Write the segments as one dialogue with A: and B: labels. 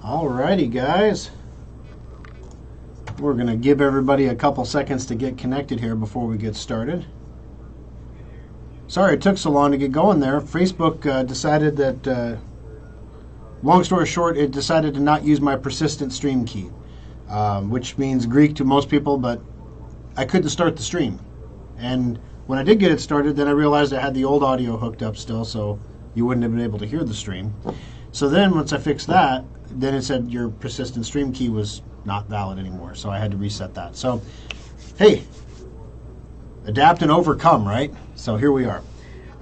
A: Alrighty, guys. We're going to give everybody a couple seconds to get connected here before we get started. Sorry it took so long to get going there. Facebook decided that, long story short, it decided to not use my persistent stream key, which means Greek to most people, but I couldn't start the stream. And when I did get it started, then I realized I had the old audio hooked up still, so you wouldn't have been able to hear the stream. So then once I fixed that, then it said your persistent stream key was not valid anymore, so I had to reset that. So, hey, adapt and overcome, right? So here we are.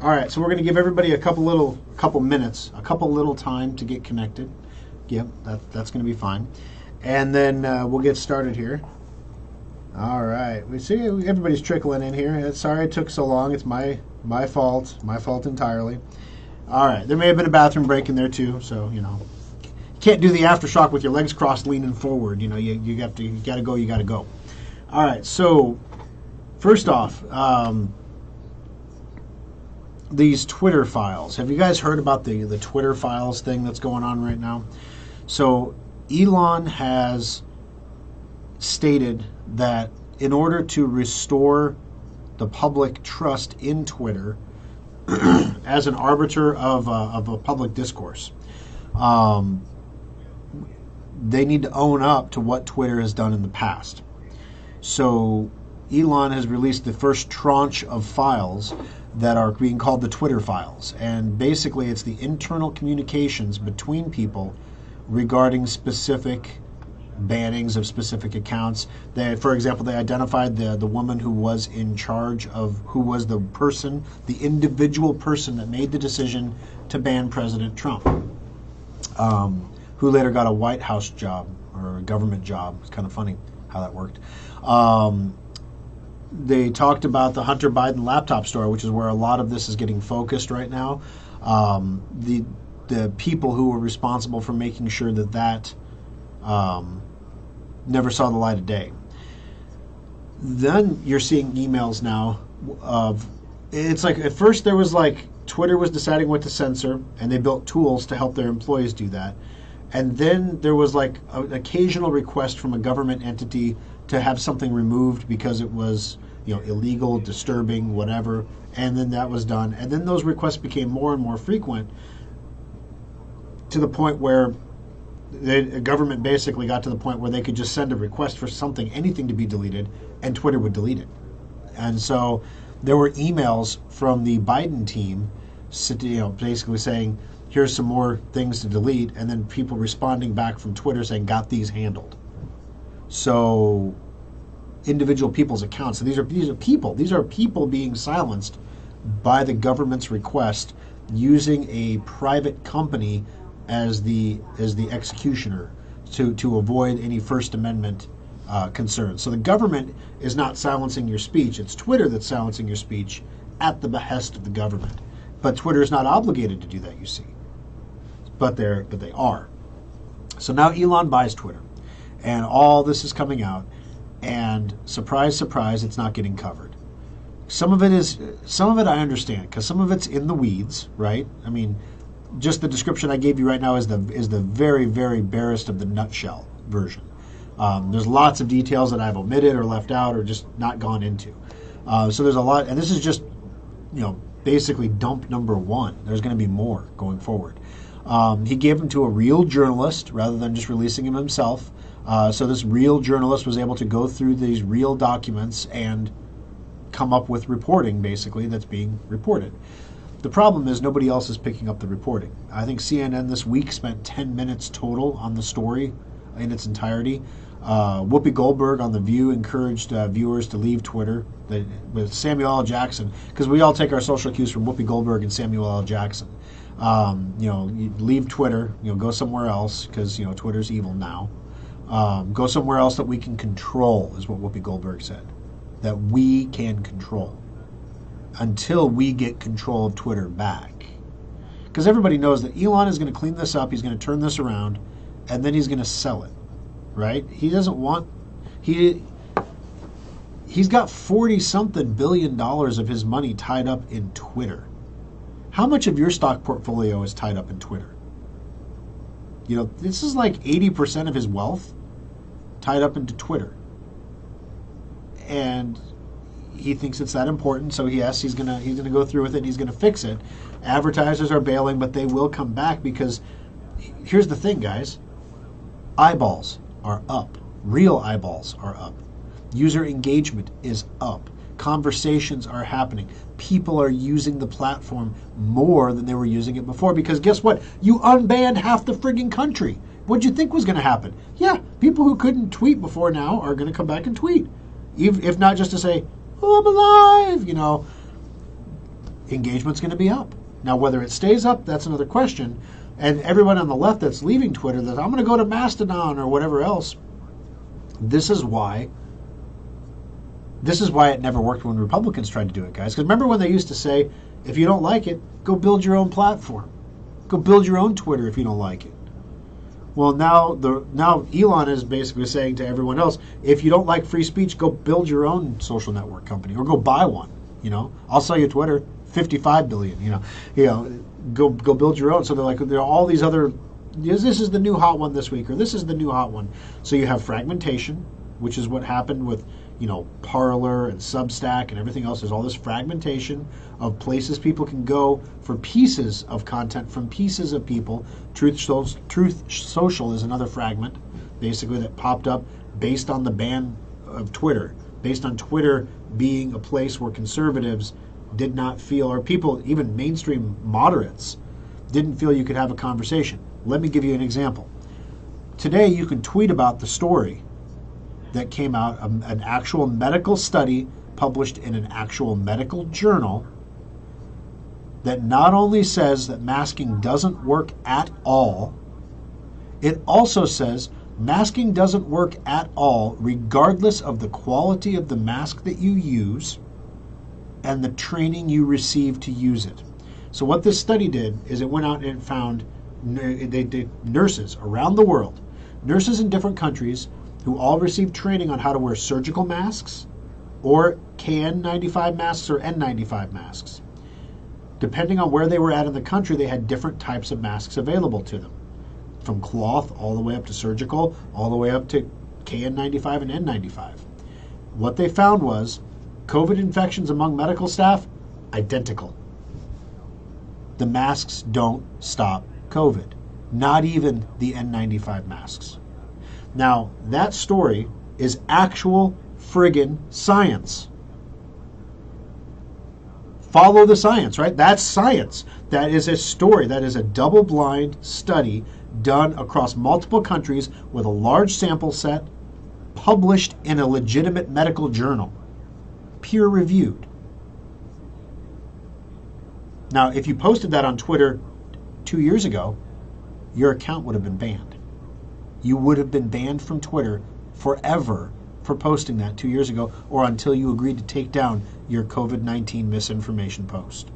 A: All right, so we're going to give everybody a couple little time to get connected. Yep, that's going to be fine. And then we'll get started here. All right, we see everybody's trickling in here. Sorry it took so long. It's my fault entirely. All right, there may have been a bathroom break in there too, so you can't do the aftershock with your legs crossed leaning forward. You gotta go. All right, so first off, these Twitter files. Have you guys heard about the Twitter files thing that's going on right now? So Elon has stated that in order to restore the public trust in Twitter as an arbiter of a public discourse, they need to own up to what Twitter has done in the past. So Elon has released the first tranche of files that are being called the Twitter files. And basically it's the internal communications between people regarding specific bannings of specific accounts. For example, they identified the woman who was in charge of, who was the individual person that made the decision to ban President Trump, who later got a White House job or a government job. It's kind of funny how that worked. They talked about the Hunter Biden laptop store, which is where a lot of this is getting focused right now. The people who were responsible for making sure that never saw the light of day. Then you're seeing emails now of, it's like at first there was like Twitter was deciding what to censor, and they built tools to help their employees do that. And then there was like an occasional request from a government entity to have something removed because it was, illegal, disturbing, whatever. And then that was done. And then those requests became more and more frequent to the point where the government basically got to the point where they could just send a request for anything to be deleted, and Twitter would delete it. And so there were emails from the Biden team, basically saying, here's some more things to delete, and then people responding back from Twitter saying, got these handled. So individual people's accounts. So these are people being silenced by the government's request, using a private company as the executioner to avoid any First Amendment concerns. So the government is not silencing your speech. It's Twitter that's silencing your speech at the behest of the government. But Twitter is not obligated to do that, you see. But they are. So now Elon buys Twitter, and all this is coming out, and surprise, surprise, it's not getting covered. Some of it I understand, because some of it's in the weeds, right? I mean, just the description I gave you right now is the very, very barest of the nutshell version. There's lots of details that I've omitted or left out or just not gone into. So there's a lot, and this is just, basically dump number one. There's going to be more going forward. He gave them to a real journalist rather than just releasing them himself. So this real journalist was able to go through these real documents and come up with reporting, basically, that's being reported. The problem is nobody else is picking up the reporting. I think CNN this week spent 10 minutes total on the story in its entirety. Whoopi Goldberg on The View encouraged viewers to leave Twitter. With Samuel L. Jackson, because we all take our social cues from Whoopi Goldberg and Samuel L. Jackson. You leave Twitter, go somewhere else, because Twitter's evil now. Go somewhere else that we can control, is what Whoopi Goldberg said. That we can control. Until we get control of Twitter back. Because everybody knows that Elon is going to clean this up, he's going to turn this around, and then he's going to sell it. Right? He doesn't want... He's got $40-something billion of his money tied up in Twitter. How much of your stock portfolio is tied up in Twitter? This is like 80% of his wealth tied up into Twitter. And he thinks it's that important, so he's gonna go through with it. He's gonna fix it. Advertisers are bailing, but they will come back because here's the thing, guys: eyeballs are up. Real eyeballs are up. User engagement is up. Conversations are happening. People are using the platform more than they were using it before because guess what? You unbanned half the frigging country. What'd you think was going to happen? Yeah, people who couldn't tweet before now are going to come back and tweet. If not just to say, oh, I'm alive, engagement's going to be up. Now, whether it stays up, that's another question. And everyone on the left that's leaving Twitter, that I'm going to go to Mastodon or whatever else, this is why it never worked when Republicans tried to do it, guys. Because remember when they used to say, if you don't like it, go build your own platform. Go build your own Twitter if you don't like it. Well, now Elon is basically saying to everyone else, if you don't like free speech, go build your own social network company or go buy one. I'll sell you Twitter, $55 billion. Go build your own. So there are all these other. This is the new hot one this week, or this is the new hot one. So you have fragmentation, which is what happened with Parler and Substack and everything else. There's all this fragmentation of places people can go for pieces of content from pieces of people. Truth Social is another fragment, basically, that popped up based on the ban of Twitter, based on Twitter being a place where conservatives did not feel, or people, even mainstream moderates, didn't feel you could have a conversation. Let me give you an example. Today you can tweet about the story that came out, an actual medical study published in an actual medical journal that not only says that masking doesn't work at all, it also says masking doesn't work at all regardless of the quality of the mask that you use and the training you receive to use it. So what this study did is it went out and found they did nurses around the world, nurses in different countries who all received training on how to wear surgical masks or KN95 masks or N95 masks. Depending on where they were at in the country, they had different types of masks available to them, from cloth all the way up to surgical, all the way up to KN95 and N95. What they found was COVID infections among medical staff, identical. The masks don't stop COVID, not even the N95 masks. Now, that story is actual friggin' science. Follow the science, right? That's science. That is a story. That is a double-blind study done across multiple countries with a large sample set, published in a legitimate medical journal, peer-reviewed. Now, if you posted that on Twitter 2 years ago, your account would have been banned. You would have been banned from Twitter forever for posting that 2 years ago, or until you agreed to take down your COVID-19 misinformation post.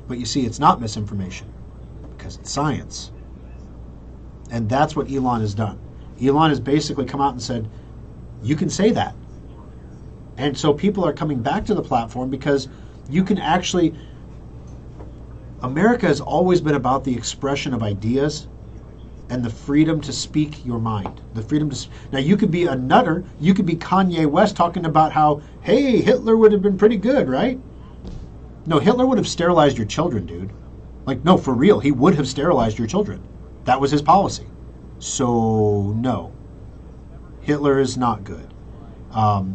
A: But you see, it's not misinformation because it's science. And that's what Elon has done. Elon has basically come out and said, you can say that. And so people are coming back to the platform because you can actually... America has always been about the expression of ideas and the freedom to speak your mind. The freedom to... Now, you could be a nutter. You could be Kanye West talking about how, hey, Hitler would have been pretty good, right? No, Hitler would have sterilized your children, dude. No, for real. He would have sterilized your children. That was his policy. So, no. Hitler is not good.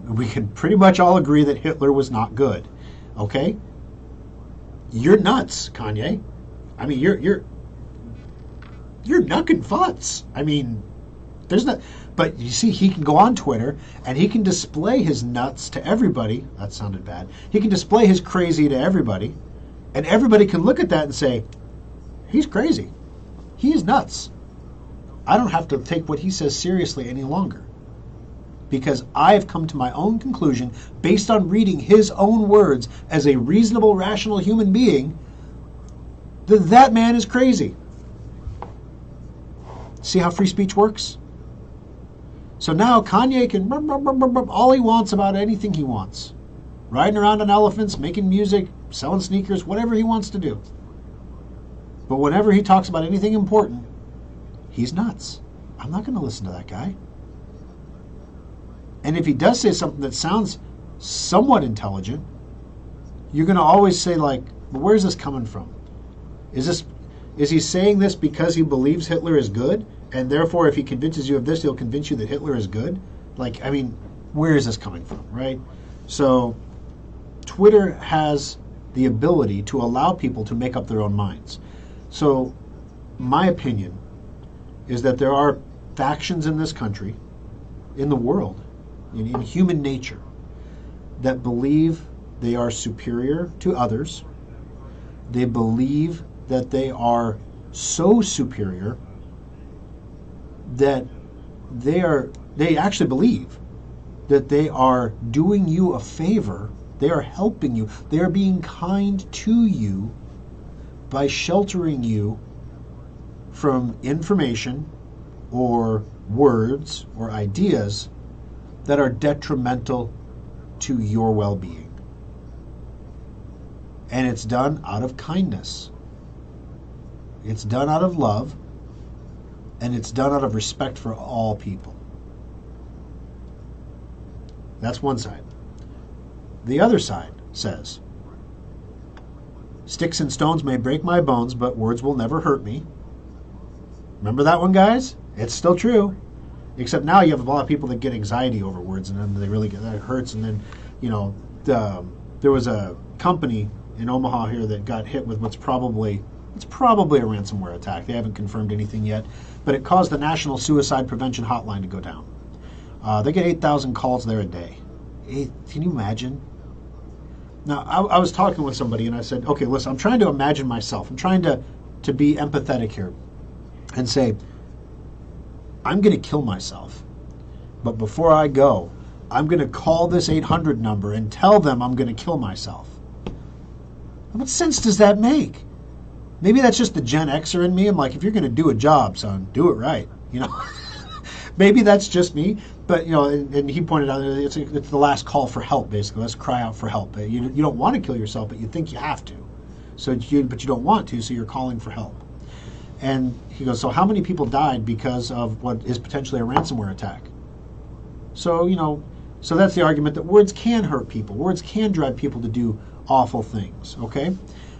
A: We can pretty much all agree that Hitler was not good. Okay? You're nuts, Kanye. I mean, you're knucking futz. I mean, there's not... But you see, he can go on Twitter and he can display his nuts to everybody. That sounded bad. He can display his crazy to everybody, and everybody can look at that and say, he's crazy. He is nuts. I don't have to take what he says seriously any longer, because I've come to my own conclusion based on reading his own words as a reasonable, rational human being that that man is crazy. See how free speech works? So now Kanye can all he wants about anything he wants. Riding around on elephants, making music, selling sneakers, whatever he wants to do. But whenever he talks about anything important, he's nuts. I'm not going to listen to that guy. And if he does say something that sounds somewhat intelligent, you're going to always say, like, well, where's this coming from? Is he saying this because he believes Hitler is good, and therefore if he convinces you of this, he'll convince you that Hitler is good? Like, I mean, where is this coming from, right? So Twitter has the ability to allow people to make up their own minds. So my opinion is that there are factions in this country, in the world, in human nature, that believe they are superior to others. They believe that they are so superior that they actually believe that they are doing you a favor. They are helping you. They are being kind to you by sheltering you from information or words or ideas that are detrimental to your well-being. And it's done out of kindness. It's done out of love, and it's done out of respect for all people. That's one side. The other side says, sticks and stones may break my bones, but words will never hurt me. Remember that one, guys? It's still true. Except now you have a lot of people that get anxiety over words, and then they really get, that hurts. And then, there was a company in Omaha here that got hit with it's probably a ransomware attack. They haven't confirmed anything yet, but it caused the National Suicide Prevention Hotline to go down. They get 8,000 calls there a day. Can you imagine? Now, I was talking with somebody, and I said, okay, listen, I'm trying to imagine myself. I'm trying to be empathetic here and say, I'm going to kill myself. But before I go, I'm going to call this 800 number and tell them I'm going to kill myself. What sense does that make? Maybe that's just the Gen Xer in me. I'm like, if you're going to do a job, son, do it right. Maybe that's just me. But, and he pointed out it's the last call for help, basically. Let's cry out for help. You don't want to kill yourself, but you think you have to. But you don't want to, so you're calling for help. And he goes, so how many people died because of what is potentially a ransomware attack? So, so that's the argument that words can hurt people. Words can drive people to do awful things, okay?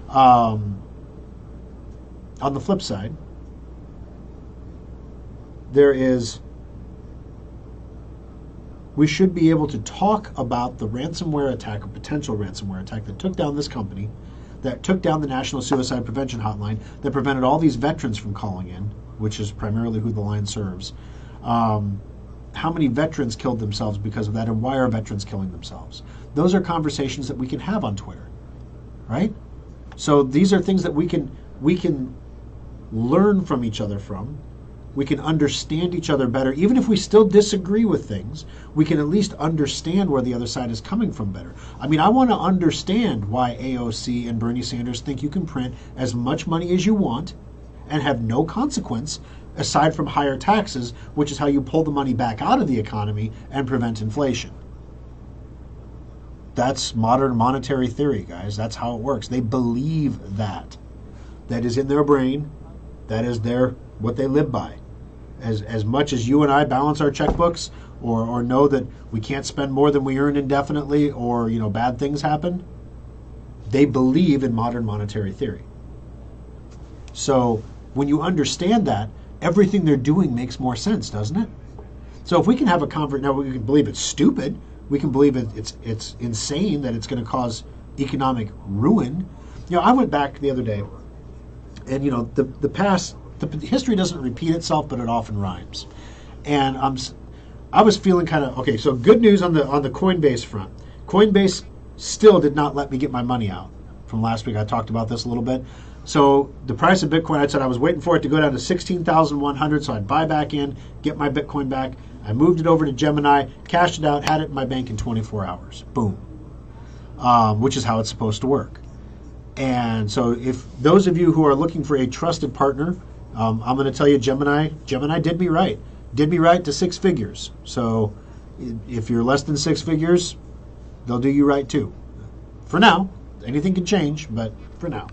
A: On the flip side, we should be able to talk about the ransomware attack, a potential ransomware attack that took down this company, that took down the National Suicide Prevention Hotline, that prevented all these veterans from calling in, which is primarily who the line serves. How many veterans killed themselves because of that, and why are veterans killing themselves? Those are conversations that we can have on Twitter, right? So these are things that we can learn from each other from. We can understand each other better. Even if we still disagree with things, we can at least understand where the other side is coming from better. I mean, I want to understand why AOC and Bernie Sanders think you can print as much money as you want and have no consequence aside from higher taxes, which is how you pull the money back out of the economy and prevent inflation. That's modern monetary theory, guys. That's how it works. They believe that. That is in their brain. That is what they live by. As much as you and I balance our checkbooks or know that we can't spend more than we earn indefinitely or bad things happen, they believe in modern monetary theory. So when you understand that, everything they're doing makes more sense, doesn't it? So if we can have a conversation, now we can believe it's stupid, we can believe it's insane that it's going to cause economic ruin. I went back the other day, and the past. The history doesn't repeat itself, but it often rhymes. And I was feeling kind of, okay, so good news on the Coinbase front. Coinbase still did not let me get my money out from last week. I talked about this a little bit. So the price of Bitcoin, I said I was waiting for it to go down to 16,100 so I'd buy back in, get my Bitcoin back. I moved it over to Gemini, cashed it out, had it in my bank in 24 hours. Boom. Which is how it's supposed to work. And so if those of you who are looking for a trusted partner, I'm going to tell you Gemini did me right. Did me right to 6 figures. So if you're less than 6 figures, they'll do you right too. For now. Anything can change, but for now.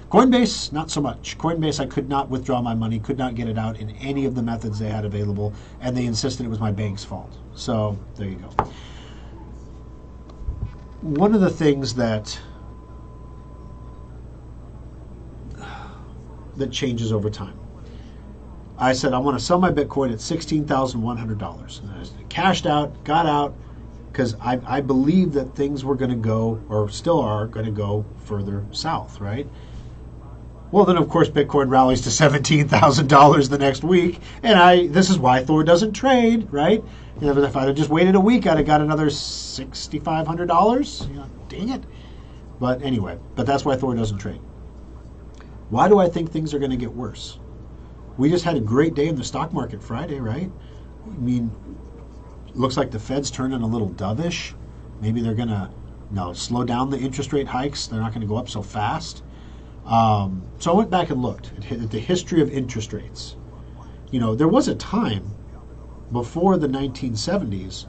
A: Coinbase, not so much. Coinbase, I could not withdraw my money, could not get it out in any of the methods they had available, and they insisted it was my bank's fault. So there you go. One of the things that changes over time. I said I want to sell my Bitcoin at $16,100. And I cashed out, got out, because I believe that things were going to go, or still are going to go further south, right? Well, then, of course, Bitcoin rallies to $17,000 the next week, and this is why Thor doesn't trade, right? You know, if I'd have just waited a week, I'd have got another $6,500. You know, dang it. But anyway, that's why Thor doesn't trade. Why do I think things are going to get worse? We just had a great day in the stock market Friday, right? I mean, looks like the Fed's turning a little dovish. Maybe they're going to slow down the interest rate hikes. They're not going to go up so fast. So I went back and looked at the history of interest rates. You know, there was a time before the 1970s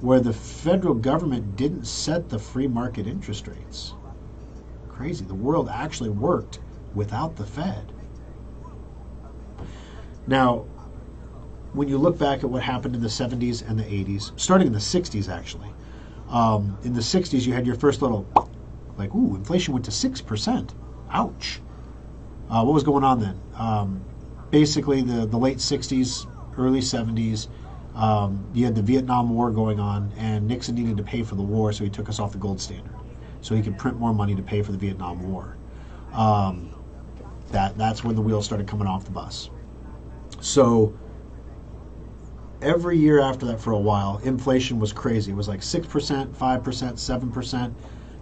A: where the federal government didn't set the free market interest rates. Crazy. The world actually worked without the Fed. Now, when you look back at what happened in the 70s and the 80s, starting in the 60s actually, in the 60s you had your first little, inflation went to 6%. Ouch. What was going on then? Basically, the late 60s, early 70s, you had the Vietnam War going on, and Nixon needed to pay for the war, so he took us off the gold standard, so he could print more money to pay for the Vietnam War. That's when the wheels started coming off the bus. So every year after that for a while, inflation was crazy. It was like 6%, 5%, 7%.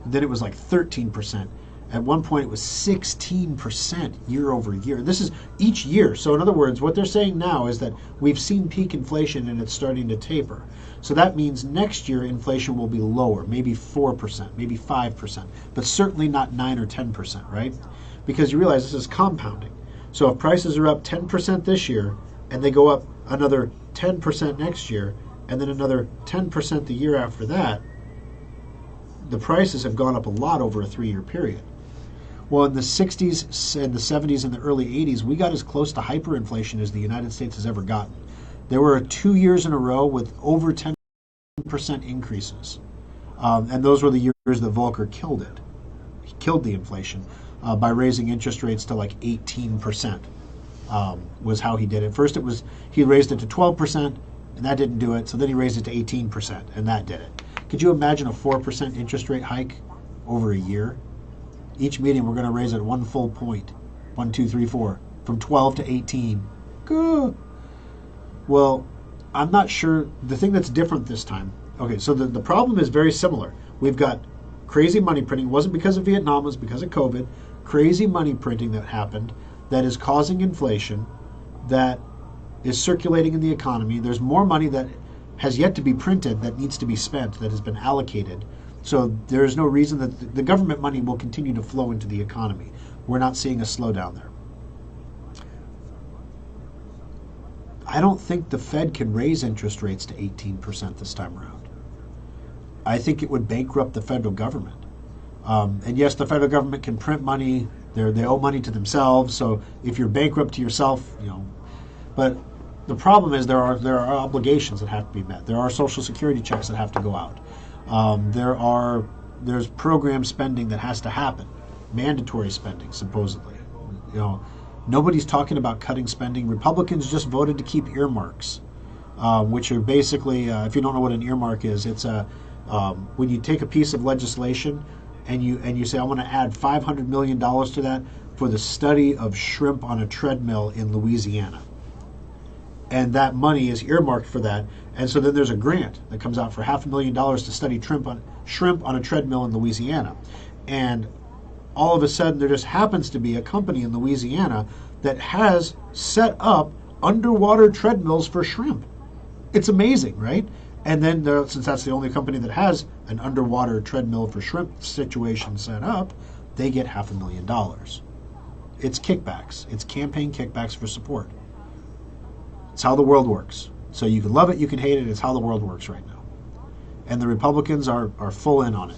A: Then it was like 13%. At one point, it was 16% year over year. This is each year. So in other words, what they're saying now is that we've seen peak inflation and it's starting to taper. So that means next year inflation will be lower, maybe 4%, maybe 5%, but certainly not 9 or 10%, right? Because you realize this is compounding. So if prices are up 10% this year and they go up another 10% next year and then another 10% the year after that, the prices have gone up a lot over a 3-year period. Well, in the 60s and the 70s and the early 80s, we got as close to hyperinflation as the United States has ever gotten. There were 2 years in a row with over 10% increases. And those were the years that Volcker killed it. He killed the inflation by raising interest rates to like 18%, was how he did it. First, he raised it to 12%, and that didn't do it. So then he raised it to 18%, and that did it. Could you imagine a 4% interest rate hike over a year? Each meeting, we're going to raise it 1 full point. 1, 2, 3, 4. From 12 to 18. Good. Well, I'm not sure. The thing that's different this time. Okay, so the problem is very similar. We've got crazy money printing. It wasn't because of Vietnam, it was because of COVID. Crazy money printing that happened that is causing inflation, that is circulating in the economy. There's more money that has yet to be printed that needs to be spent, that has been allocated. So there is no reason that the government money will continue to flow into the economy. We're not seeing a slowdown there. I don't think the Fed can raise interest rates to 18% this time around. I think it would bankrupt the federal government. And yes, the federal government can print money. They owe money to themselves. So if you're bankrupt to yourself, but the problem is there are obligations that have to be met. There are Social Security checks that have to go out. There's program spending that has to happen, mandatory spending supposedly. Nobody's talking about cutting spending. Republicans just voted to keep earmarks, which are basically, if you don't know what an earmark is, it's when you take a piece of legislation and you say, I want to add $500 million to that for the study of shrimp on a treadmill in Louisiana. And that money is earmarked for that. And so then there's a grant that comes out for $500,000 to study shrimp on a treadmill in Louisiana. And all of a sudden there just happens to be a company in Louisiana that has set up underwater treadmills for shrimp. It's amazing, right? And then since that's the only company that has an underwater treadmill for shrimp situation set up, they get $500,000. It's kickbacks. It's campaign kickbacks for support. It's how the world works. So you can love it, you can hate it. It's how the world works right now. And the Republicans are full in on it.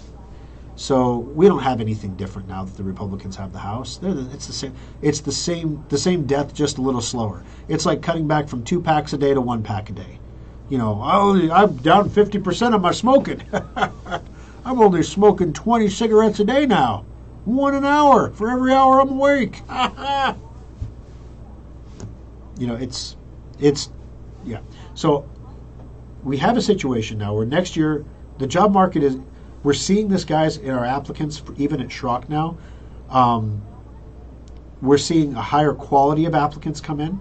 A: So we don't have anything different now that the Republicans have the House. It's the same. It's the same death, just a little slower. It's like cutting back from 2 packs a day to 1 pack a day. I'm down 50% on my smoking. I'm only smoking 20 cigarettes a day now. 1 an hour for every hour I'm awake. Yeah. So we have a situation now where next year the job market is. We're seeing this, guys, in our applicants, even at Schrock now. We're seeing a higher quality of applicants come in.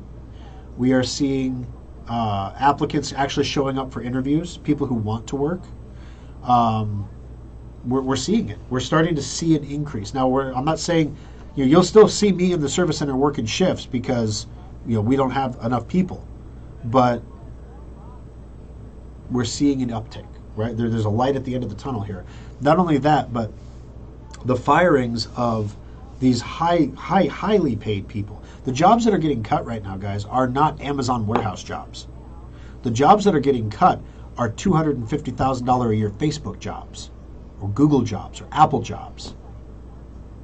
A: We are seeing applicants actually showing up for interviews, people who want to work. We're seeing it. We're starting to see an increase. Now, I'm not saying you'll still see me in the service center working shifts because we don't have enough people, but we're seeing an uptick. Right? There's a light at the end of the tunnel here. Not only that, but the firings of these highly paid people. The jobs that are getting cut right now, guys, are not Amazon warehouse jobs. The jobs that are getting cut are $250,000 a year Facebook jobs, or Google jobs, or Apple jobs.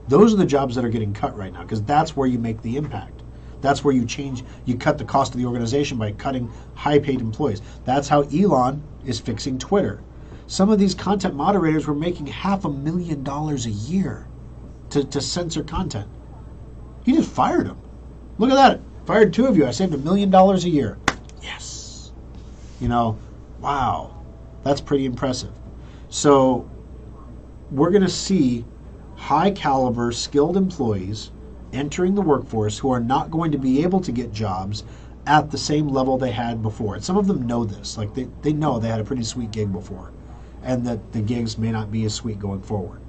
A: Those are the jobs that are getting cut right now, because that's where you make the impact. That's where you cut the cost of the organization by cutting high-paid employees. That's how Elon is fixing Twitter. Some of these content moderators were making $500,000 a year to censor content. He just fired them. Look at that. Fired 2 of you. I saved $1 million a year. Yes. Wow. That's pretty impressive. So we're going to see high-caliber, skilled employees entering the workforce who are not going to be able to get jobs at the same level they had before. And some of them know this. Like they know they had a pretty sweet gig before and that the gigs may not be as sweet going forward.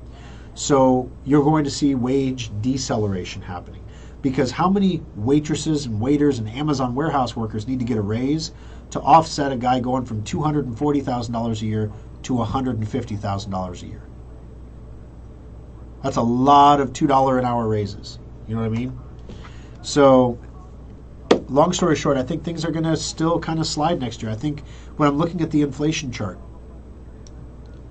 A: So you're going to see wage deceleration happening, because how many waitresses and waiters and Amazon warehouse workers need to get a raise to offset a guy going from $240,000 a year to $150,000 a year? That's a lot of $2 an hour raises. You know what I mean? So, long story short, I think things are going to still kind of slide next year. I think when I'm looking at the inflation chart,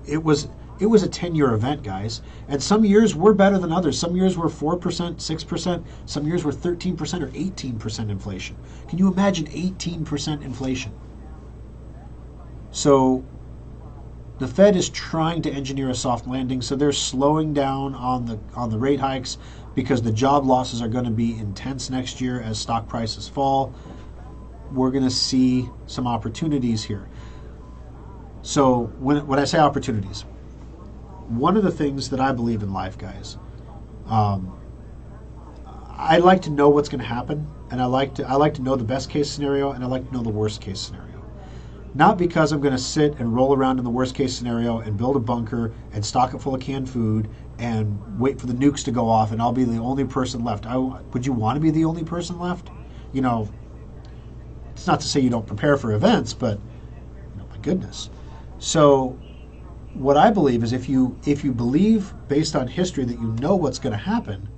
A: it was a 10-year event, guys. And some years were better than others. Some years were 4%, 6%. Some years were 13% or 18% inflation. Can you imagine 18% inflation? So the Fed is trying to engineer a soft landing, so they're slowing down on the rate hikes, because the job losses are going to be intense next year as stock prices fall. We're going to see some opportunities here. So when I say opportunities, one of the things that I believe in life, guys, I like to know what's going to happen, and I like to know the best case scenario, and I like to know the worst case scenario. Not because I'm going to sit and roll around in the worst case scenario and build a bunker and stock it full of canned food and wait for the nukes to go off and I'll be the only person left. Would you want to be the only person left? It's not to say you don't prepare for events, but my goodness. So what I believe is if you believe based on history that you know what's going to happen,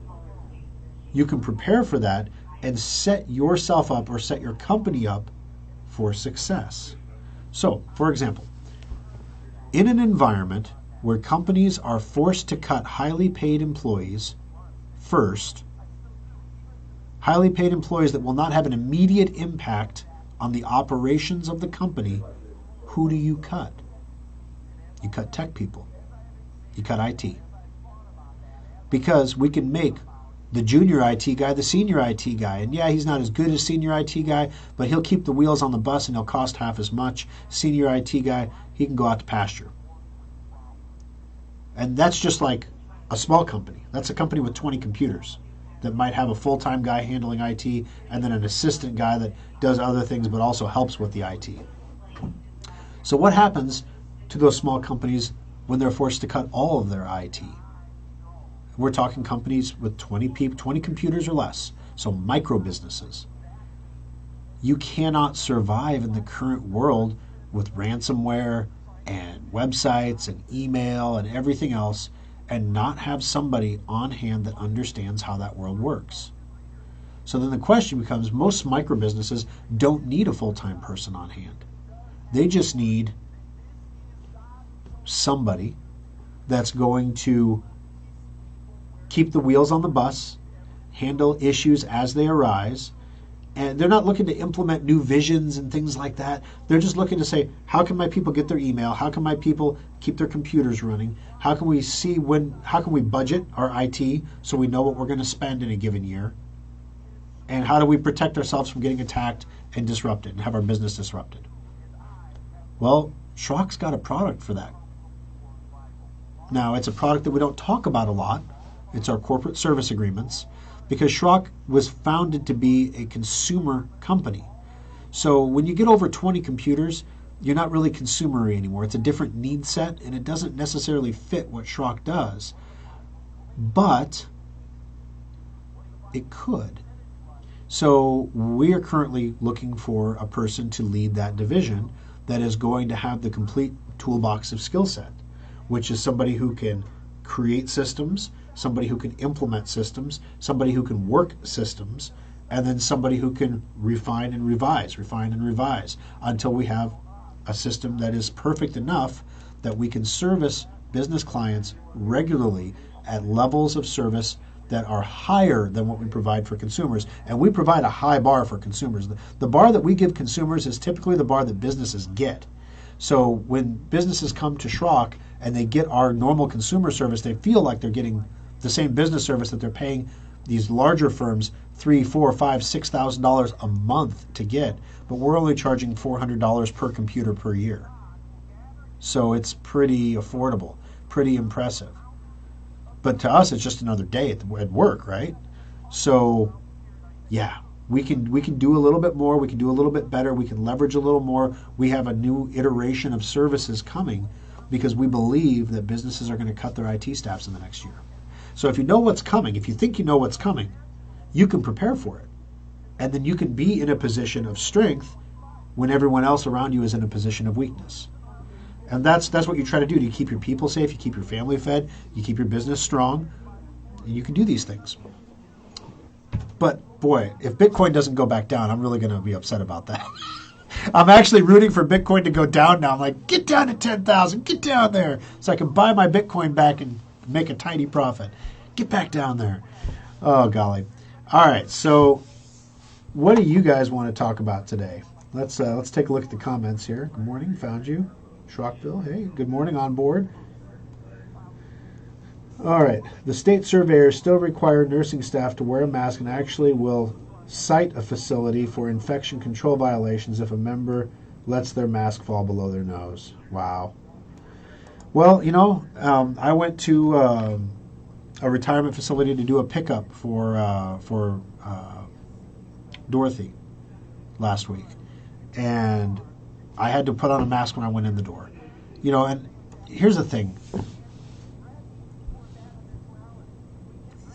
A: you can prepare for that and set yourself up or set your company up for success. So, for example, in an environment where companies are forced to cut highly paid employees first, highly paid employees that will not have an immediate impact on the operations of the company, who do you cut? You cut tech people. You cut IT. Because we can make the junior IT guy the senior IT guy. And yeah, he's not as good as senior IT guy, but he'll keep the wheels on the bus and he'll cost half as much. Senior IT guy, he can go out to pasture. And that's just like a small company. That's a company with 20 computers that might have a full-time guy handling IT and then an assistant guy that does other things but also helps with the IT. So what happens to those small companies when they're forced to cut all of their IT? We're talking companies with 20 people, 20 computers or less, so micro businesses. You cannot survive in the current world with ransomware and websites and email and everything else and not have somebody on hand that understands how that world works. So then the question becomes, most micro businesses don't need a full-time person on hand. They just need somebody that's going to keep the wheels on the bus, handle issues as they arise. And they're not looking to implement new visions and things like that. They're just looking to say, how can my people get their email? How can my people keep their computers running? How can we how can we budget our IT so we know what we're going to spend in a given year? And how do we protect ourselves from getting attacked and disrupted and have our business disrupted? Well, Schrock's got a product for that. Now, it's a product that we don't talk about a lot. It's our corporate service agreements, because Schrock was founded to be a consumer company. So when you get over 20 computers, you're not really consumery anymore. It's a different need set, and it doesn't necessarily fit what Schrock does. But it could. So we are currently looking for a person to lead that division that is going to have the complete toolbox of skill set, which is somebody who can create systems, somebody who can implement systems, somebody who can work systems, and then somebody who can refine and revise until we have a system that is perfect enough that we can service business clients regularly at levels of service that are higher than what we provide for consumers. And we provide a high bar for consumers. The bar that we give consumers is typically the bar that businesses get. So when businesses come to Schrock and they get our normal consumer service, they feel like they're getting the same business service that they're paying these larger firms $3,000, $4,000, $5,000, $6,000 a month to get, but we're only charging $400 per computer per year. So it's pretty affordable, pretty impressive. But to us, it's just another day at work, right? So, yeah, we can do a little bit more. We can do a little bit better. We can leverage a little more. We have a new iteration of services coming because we believe that businesses are going to cut their IT staffs in the next year. So if you know what's coming, if you think you know what's coming, you can prepare for it. And then you can be in a position of strength when everyone else around you is in a position of weakness. And that's what you try to do. You keep your people safe, you keep your family fed, you keep your business strong, and you can do these things. But boy, if Bitcoin doesn't go back down, I'm really going to be upset about that. I'm actually rooting for Bitcoin to go down now. I'm like, get down to 10,000, get down there, so I can buy my Bitcoin back and make a tiny profit. Get back down there. Oh, golly. All right, so what do you guys want to talk about today? Let's take a look at the comments here. Good morning, found you. Schrockville, hey, good morning, on board. All right, the state surveyors still require nursing staff to wear a mask and actually will cite a facility for infection control violations if a member lets their mask fall below their nose. Wow. Well, I went to a retirement facility to do a pickup for Dorothy last week, and I had to put on a mask when I went in the door. And here's the thing.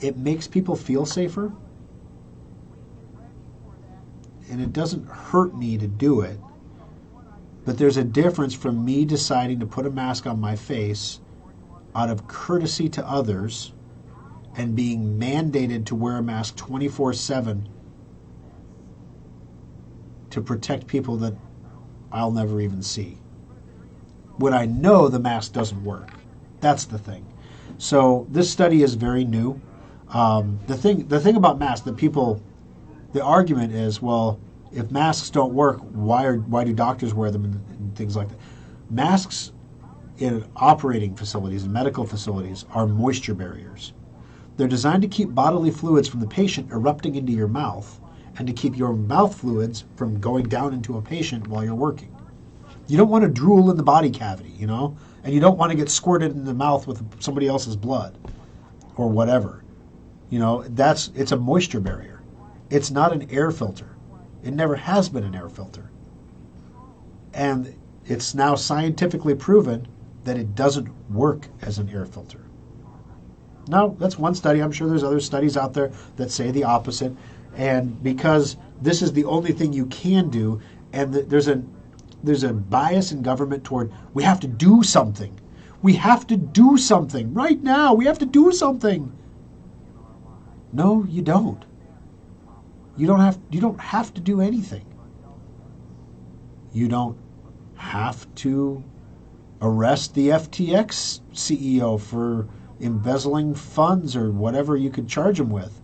A: It makes people feel safer, and it doesn't hurt me to do it. But there's a difference from me deciding to put a mask on my face out of courtesy to others and being mandated to wear a mask 24/7 to protect people that I'll never even see, when I know the mask doesn't work. That's the thing. So this study is very new. The thing about masks, the argument is, well, if masks don't work, why do doctors wear them and things like that? Masks in operating facilities and medical facilities are moisture barriers. They're designed to keep bodily fluids from the patient erupting into your mouth and to keep your mouth fluids from going down into a patient while you're working. You don't want to drool in the body cavity, and you don't want to get squirted in the mouth with somebody else's blood or whatever. It's a moisture barrier. It's not an air filter. It never has been an air filter. And it's now scientifically proven that it doesn't work as an air filter. Now, that's one study. I'm sure there's other studies out there that say the opposite. And because this is the only thing you can do, and there's a bias in government toward, we have to do something. We have to do something right now. We have to do something. No, you don't. You don't have to do anything. You don't have to arrest the FTX CEO for embezzling funds or whatever you could charge him with.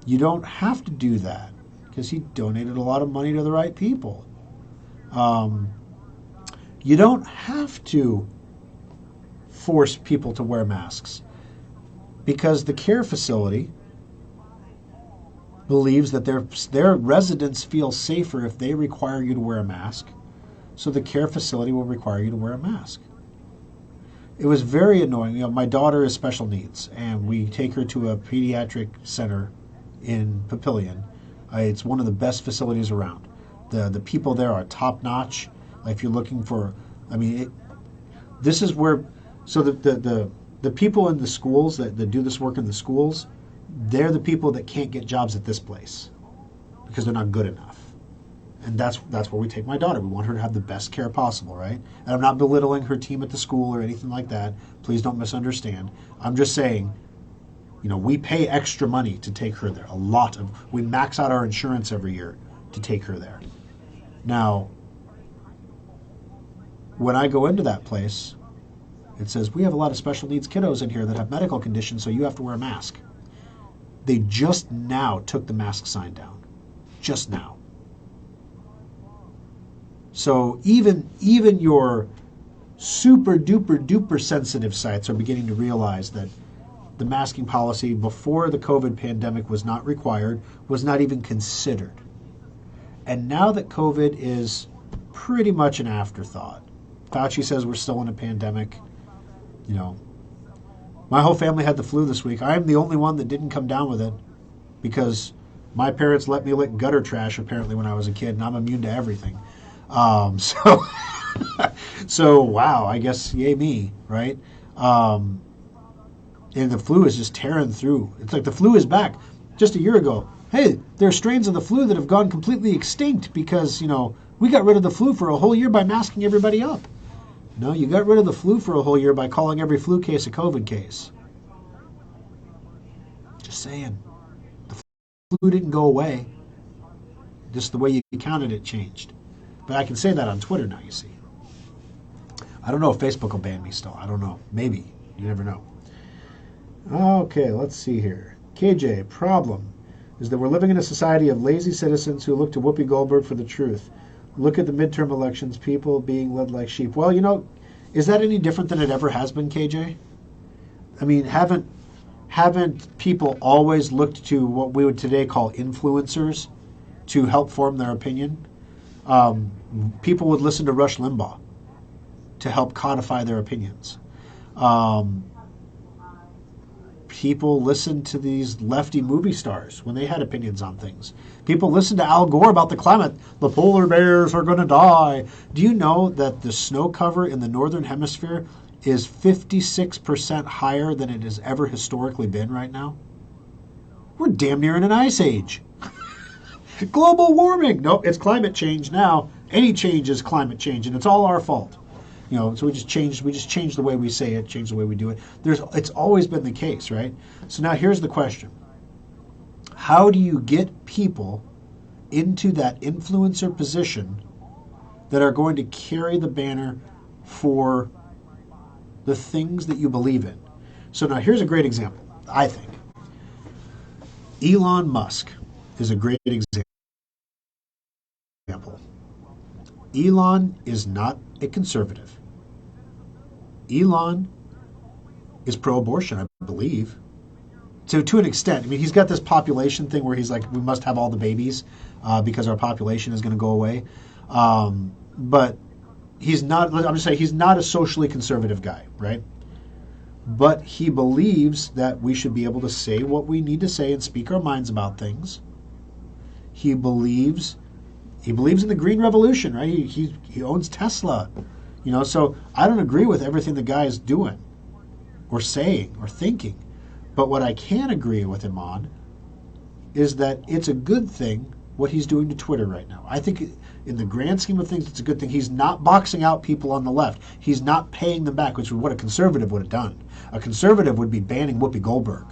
A: You don't have to do that because he donated a lot of money to the right people. You don't have to force people to wear masks because the care facility believes that their residents feel safer if they require you to wear a mask. So the care facility will require you to wear a mask. It was very annoying. My daughter is special needs, and we take her to a pediatric center in Papillion. It's one of the best facilities around. The people there are top notch. Like if you're looking for, this is where. So the people in the schools that do this work in the schools, they're the people that can't get jobs at this place because they're not good enough. And that's where we take my daughter. We want her to have the best care possible, right? And I'm not belittling her team at the school or anything like that. Please don't misunderstand. I'm just saying, we pay extra money to take her there. We max out our insurance every year to take her there. Now, when I go into that place, it says, we have a lot of special needs kiddos in here that have medical conditions, so you have to wear a mask. They just now took the mask sign down. Just now. So even your super duper sensitive sites are beginning to realize that the masking policy before the COVID pandemic was not required, was not even considered. And now that COVID is pretty much an afterthought, Fauci says we're still in a pandemic. My whole family had the flu this week. I'm the only one that didn't come down with it because my parents let me lick gutter trash apparently when I was a kid, and I'm immune to everything. So wow, I guess yay me, right? And the flu is just tearing through. It's like the flu is back. Just a year ago, hey, there are strains of the flu that have gone completely extinct because, we got rid of the flu for a whole year by masking everybody up. No, you got rid of the flu for a whole year by calling every flu case a COVID case. Just saying. The flu didn't go away. Just the way you counted it changed. But I can say that on Twitter now, you see. I don't know if Facebook will ban me still. I don't know. Maybe. You never know. Okay, let's see here. KJ, problem is that we're living in a society of lazy citizens who look to Whoopi Goldberg for the truth. Look at the midterm elections, people being led like sheep. Well, is that any different than it ever has been, KJ? Haven't people always looked to what we would today call influencers to help form their opinion? People would listen to Rush Limbaugh to help codify their opinions. People listened to these lefty movie stars when they had opinions on things. People listened to Al Gore about the climate. The polar bears are going to die. Do you know that the snow cover in the northern hemisphere is 56% higher than it has ever historically been right now? We're damn near in an ice age. Global warming. Nope, it's climate change now. Any change is climate change, and it's all our fault. So we just changed the way we say it, changed the way we do it. It's always been the case, right? So now here's the question. How do you get people into that influencer position that are going to carry the banner for the things that you believe in? So now here's a great example, I think. Elon Musk is a great example. Elon is not a conservative. Elon is pro-abortion, I believe. To an extent. He's got this population thing where he's like, we must have all the babies because our population is going to go away. But he's not, I'm just saying, he's not a socially conservative guy, right? But he believes that we should be able to say what we need to say and speak our minds about things. He believes in the Green Revolution, right? He owns Tesla. So I don't agree with everything the guy is doing or saying or thinking. But what I can agree with him on is that it's a good thing what he's doing to Twitter right now. I think in the grand scheme of things, it's a good thing. He's not boxing out people on the left. He's not paying them back, which is what a conservative would have done. A conservative would be banning Whoopi Goldberg.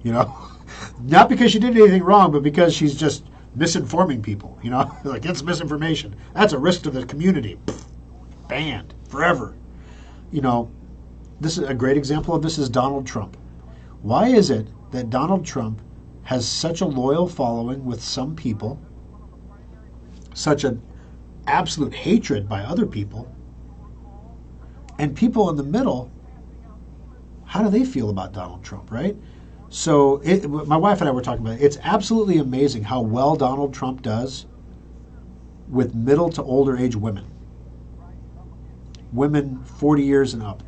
A: Not because she did anything wrong, but because she's just misinforming people. Like, it's misinformation. That's a risk to the community. Banned forever. you know, this is a great example of this is Donald Trump. Why is it that Donald Trump has such a loyal following with some people, such an absolute hatred by other people, and people in the middle, how do they feel about Donald Trump, right? So my wife and I were talking about it. It's absolutely amazing how well Donald Trump does with middle to older age women. Women 40 years and up.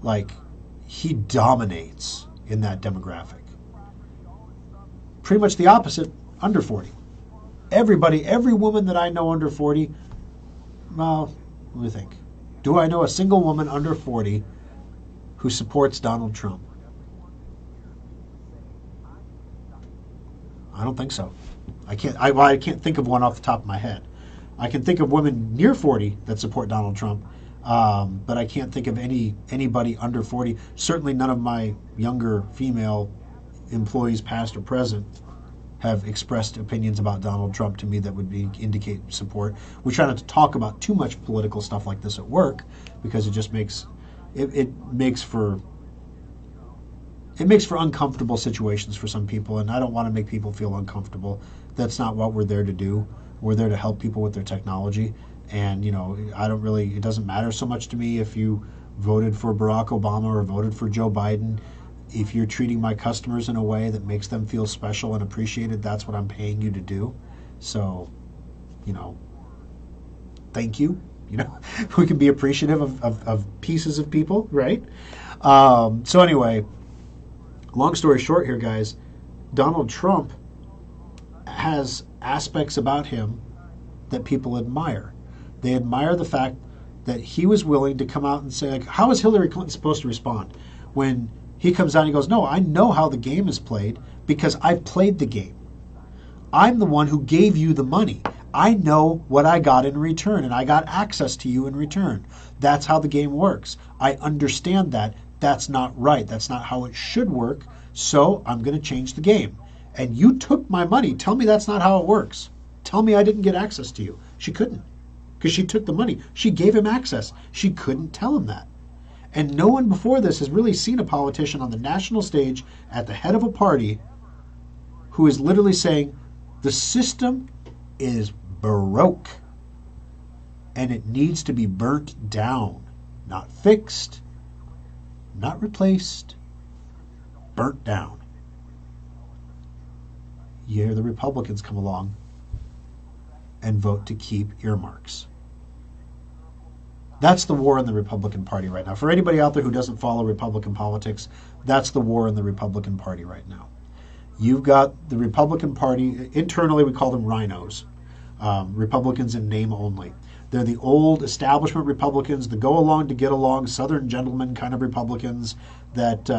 A: Like, he dominates in that demographic. Pretty much the opposite, under 40. Every woman that I know under 40, well, let me think. Do I know a single woman under 40 who supports Donald Trump? I don't think so. I can't think of one off the top of my head. I can think of women near 40 that support Donald Trump, but I can't think of anybody under 40. Certainly none of my younger female employees, past or present, have expressed opinions about Donald Trump to me that would indicate support. We try not to talk about too much political stuff like this at work because it just makes for uncomfortable situations for some people, and I don't want to make people feel uncomfortable. That's not what we're there to do. We're there to help people with their technology, and it doesn't matter so much to me if you voted for Barack Obama or voted for Joe Biden. If you're treating my customers in a way that makes them feel special and appreciated, that's what I'm paying you to do. So, thank you. We can be appreciative of pieces of people, right? So anyway, long story short here, guys, Donald Trump has aspects about him that people admire. They admire the fact that he was willing to come out and say, like, how is Hillary Clinton supposed to respond when he comes out and he goes, no, I know how the game is played because I've played the game. I'm the one who gave you the money. I know what I got in return, and I got access to you in return. That's how the game works. I understand that. That's not right. That's not how it should work, so I'm going to change the game. And you took my money. Tell me that's not how it works. Tell me I didn't get access to you. She couldn't, because she took the money. She gave him access. She couldn't tell him that. And no one before this has really seen a politician on the national stage at the head of a party who is literally saying, the system is broke and it needs to be burnt down, not fixed, not replaced, burnt down. You hear the Republicans come along and vote to keep earmarks. That's the war in the Republican Party right now. For anybody out there who doesn't follow Republican politics, that's the war in the Republican Party right now. You've got the Republican Party, internally we call them rhinos, Republicans in name only. They're the old establishment Republicans, the go along to get along, Southern gentlemen kind of Republicans that,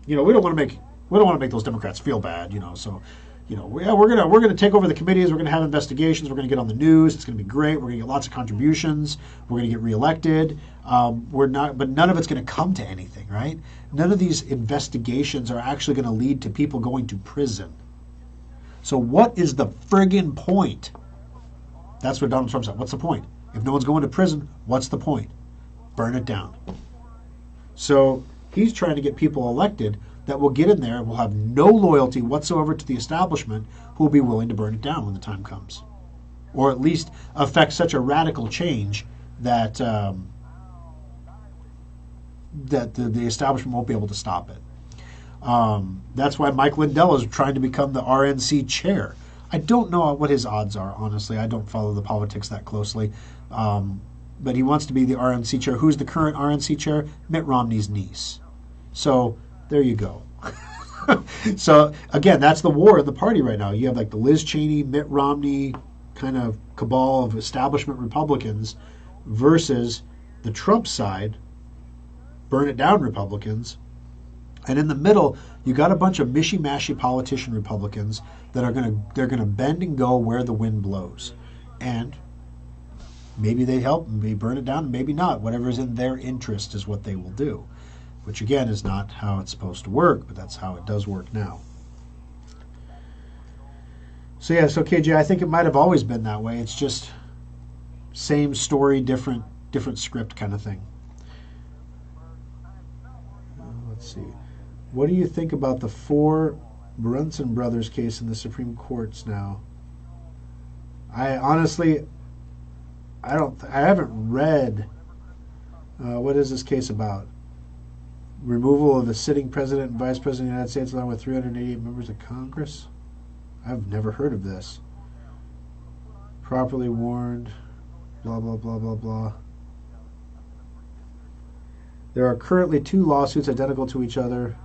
A: we don't want to make those Democrats feel bad, so. We're gonna take over the committees. We're gonna have investigations. We're gonna get on the news. It's gonna be great. We're gonna get lots of contributions. We're gonna get reelected. But none of it's gonna come to anything, right? None of these investigations are actually gonna lead to people going to prison. So what is the friggin' point? That's what Donald Trump said. What's the point? If no one's going to prison, what's the point? Burn it down. So he's trying to get people elected that will get in there and will have no loyalty whatsoever to the establishment, who will be willing to burn it down when the time comes. Or at least affect such a radical change that the establishment won't be able to stop it. That's why Mike Lindell is trying to become the RNC chair. I don't know what his odds are, honestly. I don't follow the politics that closely. But he wants to be the RNC chair. Who's the current RNC chair? Mitt Romney's niece. So there you go. So again, that's the war in the party right now. You have like the Liz Cheney, Mitt Romney kind of cabal of establishment Republicans versus the Trump side, burn it down Republicans. And in the middle, you got a bunch of mishy-mashy politician Republicans that they're gonna bend and go where the wind blows. And maybe they help, maybe burn it down, maybe not. Whatever is in their interest is what they will do. Which again is not how it's supposed to work, but that's how it does work now. So KJ, I think it might have always been that way. It's just same story, different different script kind of thing. Let's see. What do you think about the 4 Brunson brothers case in the Supreme Courts now? I honestly, I haven't read. What is this case about? Removal of the sitting president and vice president of the United States along with 388 members of Congress? I've never heard of this. Properly warned, blah, blah, blah, blah, blah. There are currently 2 lawsuits identical to each other.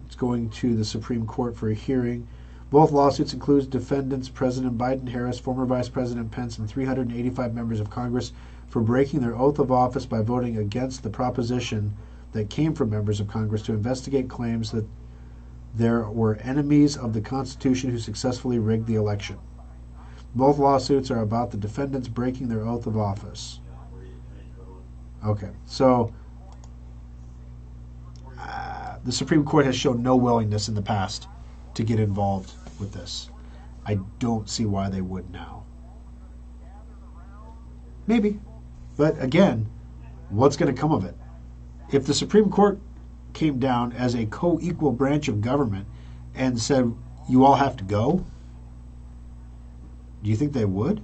A: It's going to the Supreme Court for a hearing. Both lawsuits include defendants President Biden Harris, former Vice President Pence, and 385 members of Congress for breaking their oath of office by voting against the proposition that came from members of Congress to investigate claims that there were enemies of the Constitution who successfully rigged the election. Both lawsuits are about the defendants breaking their oath of office. Okay, so the Supreme Court has shown no willingness in the past to get involved with this. I don't see why they would now. Maybe. But again, what's going to come of it? If the Supreme Court came down as a co-equal branch of government and said, you all have to go, do you think they would?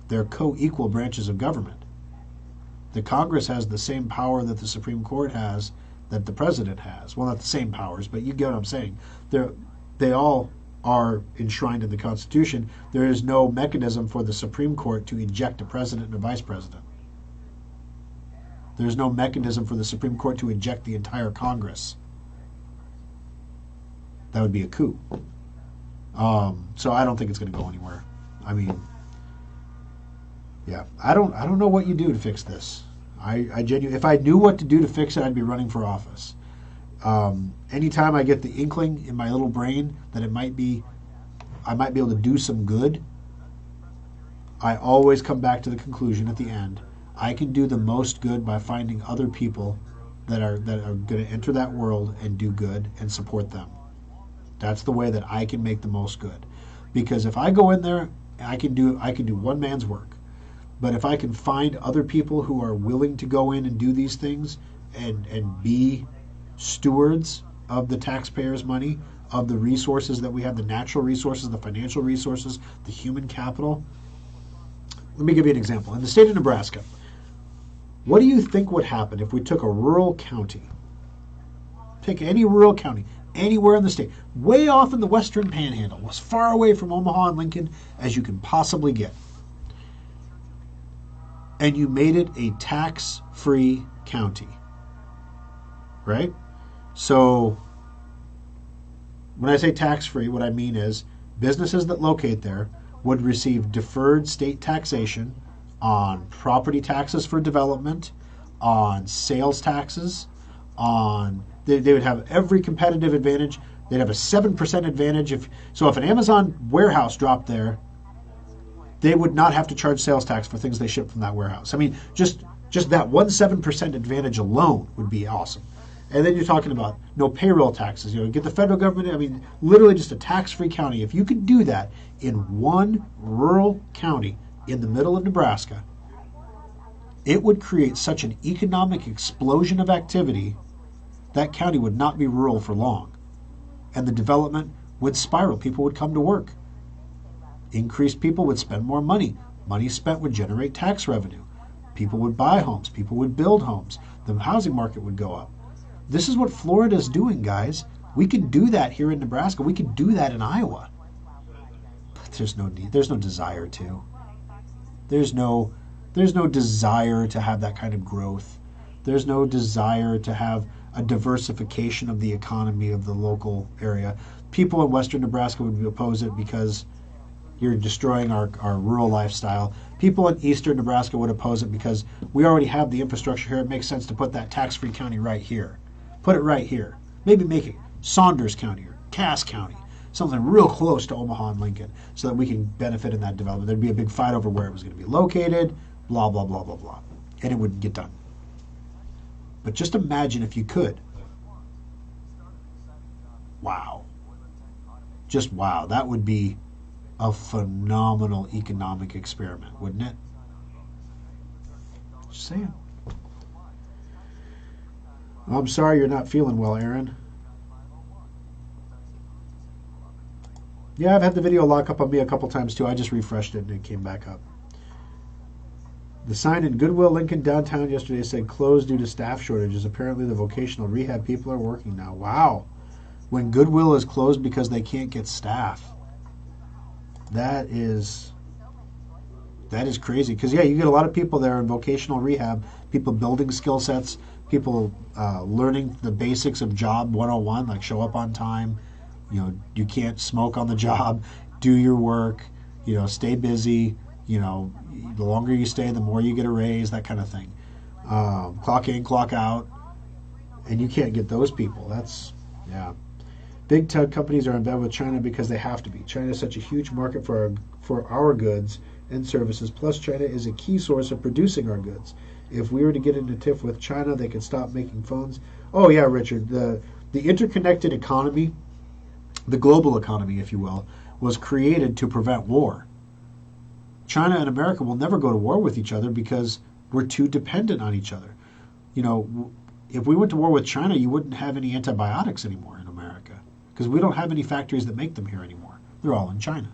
A: They're co-equal branches of government. The Congress has the same power that the Supreme Court has, that the president has. Well, not the same powers, but you get what I'm saying. They all are enshrined in the Constitution. There is no mechanism for the Supreme Court to eject a president and a vice president. There's no mechanism for the Supreme Court to eject the entire Congress. That would be a coup. So I don't think it's going to go anywhere. I mean, yeah, I don't know what you do to fix this. I genuinely, if I knew what to do to fix it, I'd be running for office. Anytime I get the inkling in my little brain that I might be able to do some good, I always come back to the conclusion at the end. I can do the most good by finding other people that are going to enter that world and do good and support them. That's the way that I can make the most good. Because if I go in there, I can do one man's work. But if I can find other people who are willing to go in and do these things and be stewards of the taxpayers' money, of the resources that we have, the natural resources, the financial resources, the human capital. Let me give you an example. In the state of Nebraska, what do you think would happen if we took a rural county, pick any rural county, anywhere in the state, way off in the western panhandle, as far away from Omaha and Lincoln as you can possibly get, and you made it a tax-free county, right? So when I say tax-free, what I mean is businesses that locate there would receive deferred state taxation on property taxes for development, on sales taxes, on they would have every competitive advantage. They'd have a 7% advantage if an Amazon warehouse dropped there, they would not have to charge sales tax for things they ship from that warehouse. I mean, just that 7% advantage alone would be awesome. And then you're talking about no payroll taxes. Get the federal government. I mean, literally just a tax-free county. If you could do that in one rural county in the middle of Nebraska, it would create such an economic explosion of activity, that county would not be rural for long. And the development would spiral. People would come to work. Increased people would spend more money. Money spent would generate tax revenue. People would buy homes. People would build homes. The housing market would go up. This is what Florida is doing, guys. We can do that here in Nebraska. We can do that in Iowa. But there's no need. There's no desire to. There's no desire to have that kind of growth. There's no desire to have a diversification of the economy of the local area. People in western Nebraska would oppose it because you're destroying our rural lifestyle. People in eastern Nebraska would oppose it because we already have the infrastructure here. It makes sense to put that tax-free county right here. Put it right here. Maybe make it Saunders County or Cass County, something real close to Omaha and Lincoln, so that we can benefit in that development. There'd be a big fight over where it was going to be located, blah, blah, blah, blah, blah. And it would get done. But just imagine if you could. Wow. Just wow. That would be a phenomenal economic experiment, wouldn't it? Just saying. Oh, I'm sorry you're not feeling well, Aaron. Yeah, I've had the video lock up on me a couple times too. I just refreshed it and it came back up. The sign in Goodwill Lincoln downtown yesterday said closed due to staff shortages. Apparently the vocational rehab people are working now. Wow. When Goodwill is closed because they can't get staff. That is crazy. Because, yeah, you get a lot of people there in vocational rehab, people building skill sets, people learning the basics of job 101, like show up on time, you can't smoke on the job, do your work, stay busy, the longer you stay, the more you get a raise, that kind of thing. Clock in, clock out, and you can't get those people. Yeah. Big tech companies are in bed with China because they have to be. China is such a huge market for our goods and services. Plus, China is a key source of producing our goods. If we were to get into tiff with China, they could stop making phones. Oh yeah, Richard. The interconnected economy, the global economy, if you will, was created to prevent war. China and America will never go to war with each other because we're too dependent on each other. If we went to war with China, you wouldn't have any antibiotics anymore in America because we don't have any factories that make them here anymore. They're all in China.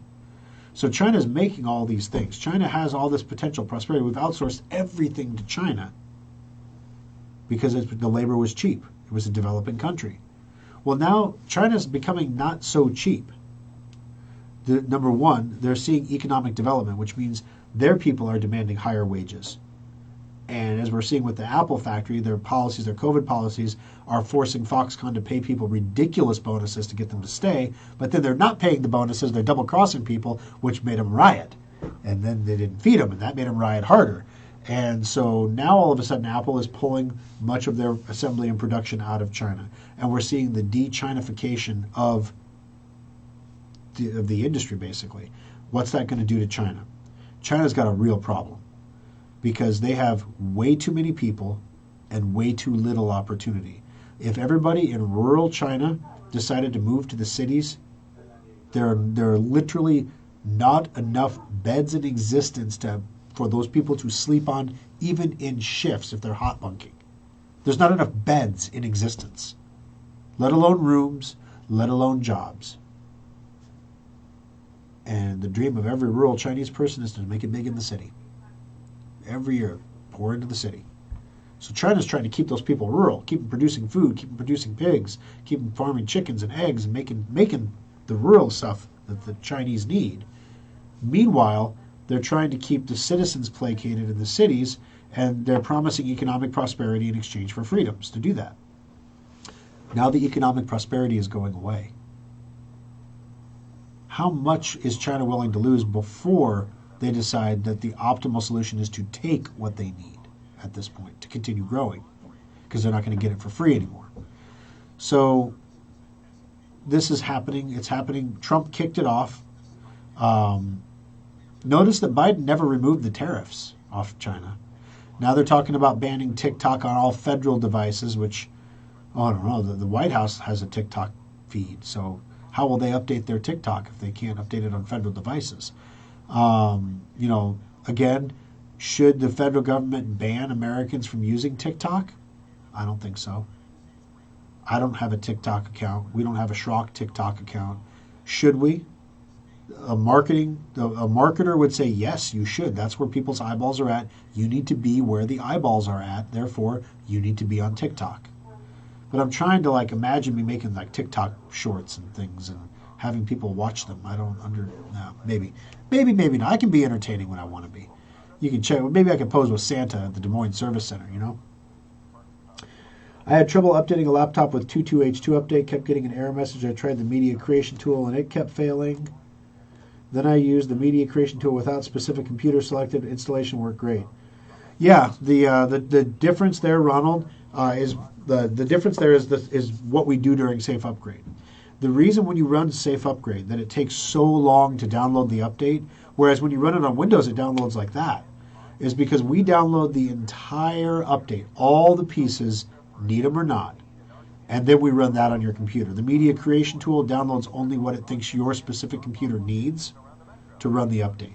A: So China's making all these things. China has all this potential prosperity. We've outsourced everything to China because the labor was cheap. It was a developing country. Well, now China's becoming not so cheap. Number one, they're seeing economic development, which means their people are demanding higher wages. And as we're seeing with the Apple factory, their COVID policies, are forcing Foxconn to pay people ridiculous bonuses to get them to stay. But then they're not paying the bonuses, they're double-crossing people, which made them riot. And then they didn't feed them, and that made them riot harder. And so now all of a sudden Apple is pulling much of their assembly and production out of China. And we're seeing the de-Chinification of the industry, basically. What's that going to do to China? China's got a real problem because they have way too many people and way too little opportunity. If everybody in rural China decided to move to the cities, there are literally not enough beds in existence for those people to sleep on, even in shifts if they're hot bunking. There's not enough beds in existence, let alone rooms, let alone jobs. And the dream of every rural Chinese person is to make it big in the city. Every year, pour into the city. So China's trying to keep those people rural, keep them producing food, keep them producing pigs, keep them farming chickens and eggs and making the rural stuff that the Chinese need. Meanwhile, they're trying to keep the citizens placated in the cities, and they're promising economic prosperity in exchange for freedoms to do that. Now the economic prosperity is going away. How much is China willing to lose before they decide that the optimal solution is to take what they need at this point to continue growing? Because they're not going to get it for free anymore. So this is happening. It's happening. Trump kicked it off. Notice that Biden never removed the tariffs off China. Now they're talking about banning TikTok on all federal devices, which, I don't know, the White House has a TikTok feed. So how will they update their TikTok if they can't update it on federal devices? Again, should the federal government ban Americans from using TikTok? I don't think so. I don't have a TikTok account. We don't have a Schrock TikTok account. Should we? A marketer would say, yes, you should. That's where people's eyeballs are at. You need to be where the eyeballs are at. Therefore, you need to be on TikTok. But I'm trying to imagine me making TikTok shorts and things and having people watch them. Maybe not. I can be entertaining when I want to be. You can check. Maybe I can pose with Santa at the Des Moines Service Center, I had trouble updating a laptop with 22H2 update. Kept getting an error message. I tried the media creation tool and it kept failing. Then I used the media creation tool without specific computer selected. Installation worked great. Yeah, the difference there, Ronald, is the difference there is what we do during Safe Upgrade. The reason when you run Safe Upgrade that it takes so long to download the update, whereas when you run it on Windows it downloads like that, is because we download the entire update, all the pieces, need them or not, and then we run that on your computer. The media creation tool downloads only what it thinks your specific computer needs, to run the update.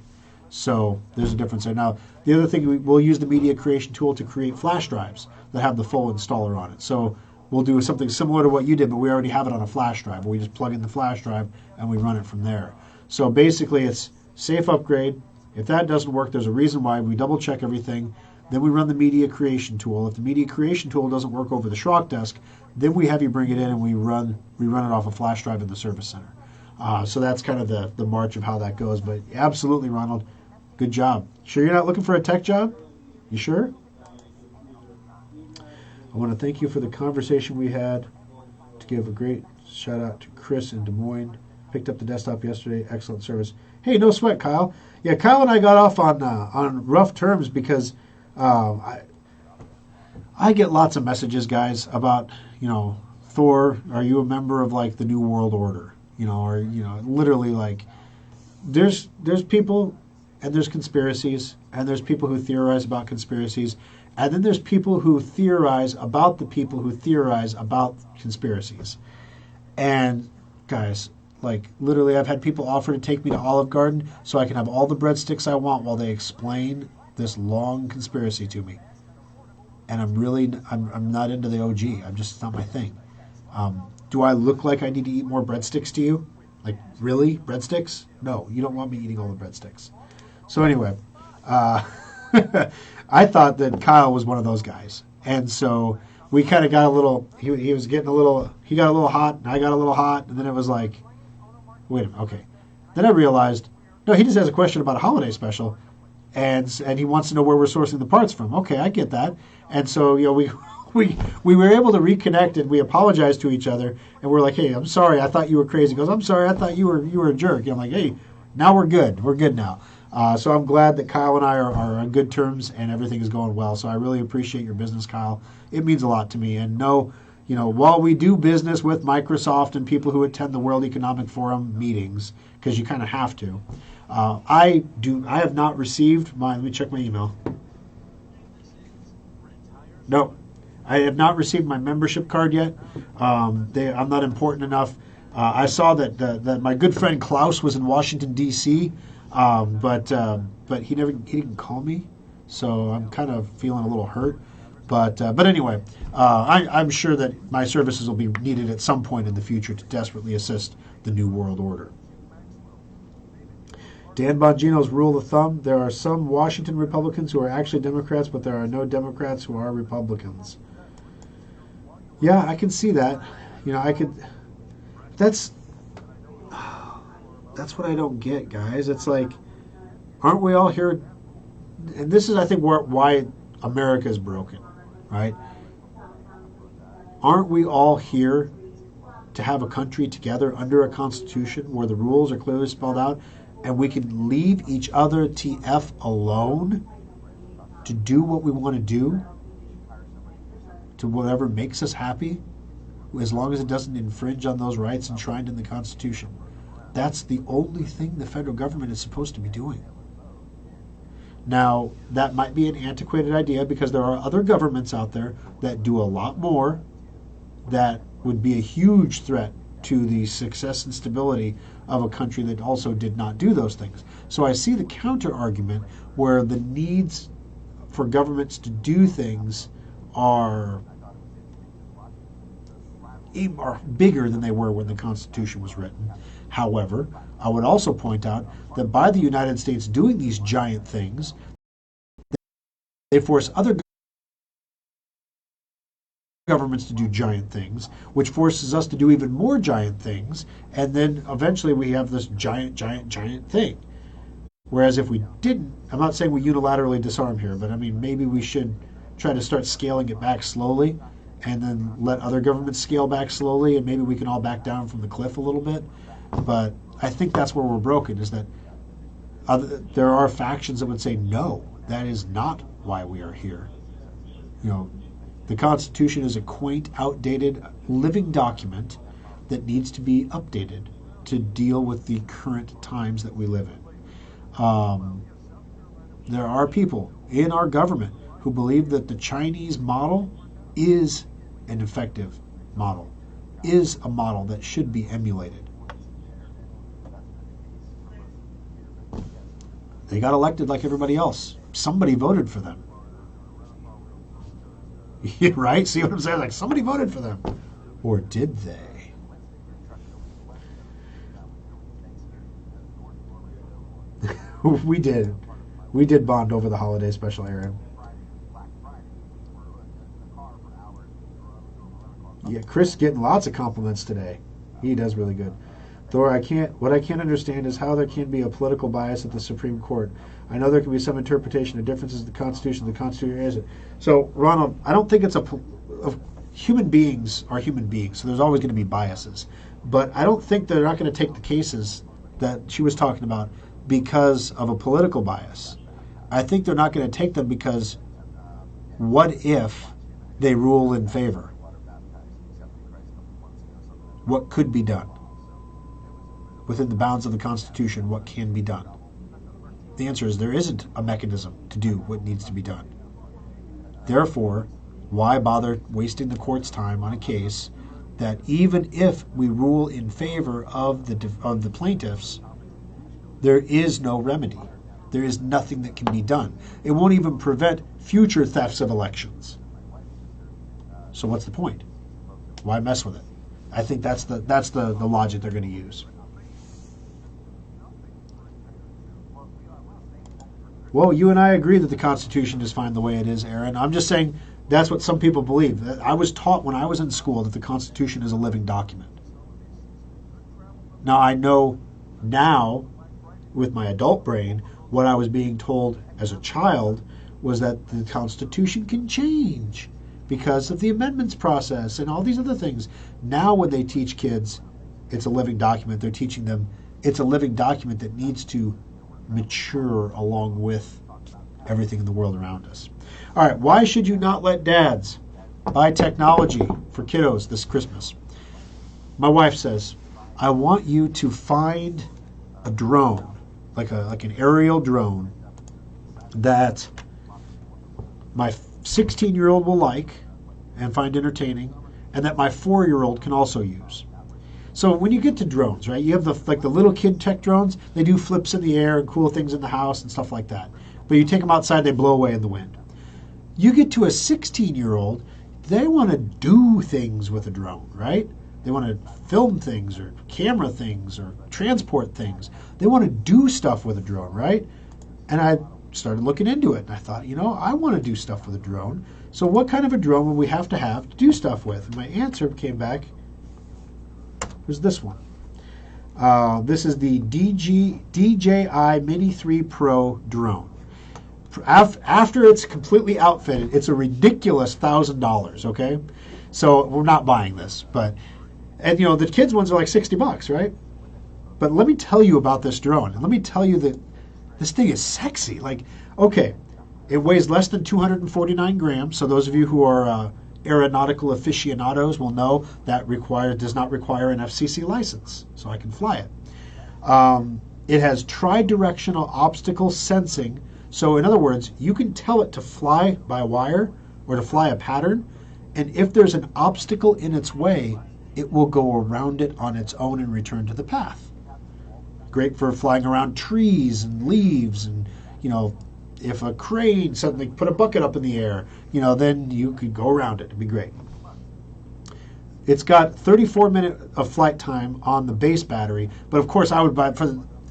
A: So there's a difference there. Now, the other thing, we'll use the media creation tool to create flash drives that have the full installer on it. So we'll do something similar to what you did, but we already have it on a flash drive. We just plug in the flash drive and we run it from there. So basically, it's safe upgrade. If that doesn't work, there's a reason why. We double check everything. Then we run the media creation tool. If the media creation tool doesn't work over the Schrock desk, then we have you bring it in and we run it off a flash drive in the service center. So that's kind of the march of how that goes. But absolutely, Ronald, good job. Sure you're not looking for a tech job? You sure? I want to thank you for the conversation we had. To give a great shout out to Chris in Des Moines. Picked up the desktop yesterday. Excellent service. Hey, no sweat, Kyle. Yeah, Kyle and I got off on rough terms because I get lots of messages, guys, about, Thor, are you a member of like the New World Order? Or literally like there's people and there's conspiracies and there's people who theorize about conspiracies, and then there's people who theorize about the people who theorize about conspiracies. And guys, like literally I've had people offer to take me to Olive Garden so I can have all the breadsticks I want while they explain this long conspiracy to me. And I'm not into the OG. It's not my thing. Do I look like I need to eat more breadsticks to you? Like, really? Breadsticks? No, you don't want me eating all the breadsticks. So anyway, I thought that Kyle was one of those guys. And so we kind of got a little, he got a little hot, and I got a little hot, and then it was like, wait a minute, okay. Then I realized, no, he just has a question about a holiday special, and he wants to know where we're sourcing the parts from. Okay, I get that. And so, we were able to reconnect, and we apologized to each other, and we're like, hey, I'm sorry, I thought you were crazy. He goes, I'm sorry, I thought you were a jerk. And I'm like, hey, now we're good. We're good now. So I'm glad that Kyle and I are on good terms, and everything is going well. So I really appreciate your business, Kyle. It means a lot to me. And while we do business with Microsoft and people who attend the World Economic Forum meetings, because you kind of have to, I have not received let me check my email. No, I have not received my membership card yet. I'm not important enough. I saw that my good friend Klaus was in Washington D.C., but he didn't call me, so I'm kind of feeling a little hurt. But anyway, I'm sure that my services will be needed at some point in the future to desperately assist the New World Order. Dan Bongino's rule of thumb: there are some Washington Republicans who are actually Democrats, but there are no Democrats who are Republicans. Yeah, I can see that. That's what I don't get, guys. It's like, aren't we all here? And this is, I think, why America is broken, right? Aren't we all here to have a country together under a constitution where the rules are clearly spelled out, and we can leave each other TF alone to do what we want to do, to whatever makes us happy, as long as it doesn't infringe on those rights enshrined in the Constitution? That's the only thing the federal government is supposed to be doing. Now, that might be an antiquated idea because there are other governments out there that do a lot more that would be a huge threat to the success and stability of a country that also did not do those things. So I see the counter argument where the needs for governments to do things are bigger than they were when the Constitution was written. However, I would also point out that by the United States doing these giant things, they force other governments to do giant things, which forces us to do even more giant things, and then eventually we have this giant thing. Whereas if we didn't, I'm not saying we unilaterally disarm here, but I mean, maybe we should try to start scaling it back slowly, and then let other governments scale back slowly, and maybe we can all back down from the cliff a little bit. But I think that's where we're broken, is that there are factions that would say, no, that is not why we are here. The Constitution is a quaint, outdated, living document that needs to be updated to deal with the current times that we live in. There are people in our government who believe that the Chinese model is an effective model, is a model that should be emulated. They got elected like everybody else. Somebody voted for them. Right? See what I'm saying? Like somebody voted for them. Or did they? We did. We did bond over the holiday special, Aaron. Yeah, Chris getting lots of compliments today. He does really good. Though what I can't understand is how there can be a political bias at the Supreme Court. I know there can be some interpretation of differences in the Constitution. The Constitution isn't. So, Ronald, I don't think it's human beings are human beings, so there's always going to be biases. But I don't think they're not going to take the cases that she was talking about because of a political bias. I think they're not going to take them because what if they rule in favor? What could be done? Within the bounds of the Constitution, what can be done? The answer is there isn't a mechanism to do what needs to be done. Therefore, why bother wasting the court's time on a case that even if we rule in favor of the plaintiffs, there is no remedy. There is nothing that can be done. It won't even prevent future thefts of elections. So what's the point? Why mess with it? I think that's the logic they're going to use. Well, you and I agree that the Constitution is fine the way it is, Aaron. I'm just saying that's what some people believe. I was taught when I was in school that the Constitution is a living document. Now, I know now, with my adult brain, what I was being told as a child was that the Constitution can change because of the amendments process and all these other things. Now when they teach kids it's a living document, they're teaching them it's a living document that needs to mature along with everything in the world around us. All right, why should you not let dads buy technology for kiddos this Christmas? My wife says, I want you to find a drone, like an aerial drone that my 16-year-old will like and find entertaining, and that my 4-year-old can also use. So when you get to drones, right, you have the little kid tech drones. They do flips in the air and cool things in the house and stuff like that. But you take them outside, they blow away in the wind. You get to a 16-year-old, they want to do things with a drone, right? They want to film things or camera things or transport things. They want to do stuff with a drone, right? And I started looking into it, and I thought, I want to do stuff with a drone. So what kind of a drone would we have to do stuff with? And my answer came back was this one. This is the DJI Mini 3 Pro drone. After it's completely outfitted, it's a ridiculous $1,000, okay? So we're not buying this, and the kids ones are like $60, right? But let me tell you about this drone, and let me tell you that this thing is sexy. Okay, it weighs less than 249 grams, so those of you who are aeronautical aficionados will know that does not require an FCC license, so I can fly it. It has tri-directional obstacle sensing, so in other words, you can tell it to fly by wire or to fly a pattern, and if there's an obstacle in its way, it will go around it on its own and return to the path. Great for flying around trees and leaves, and if a crane suddenly put a bucket up in the air, then you could go around it. It'd be great. It's got 34 minutes of flight time on the base battery, but of course I would buy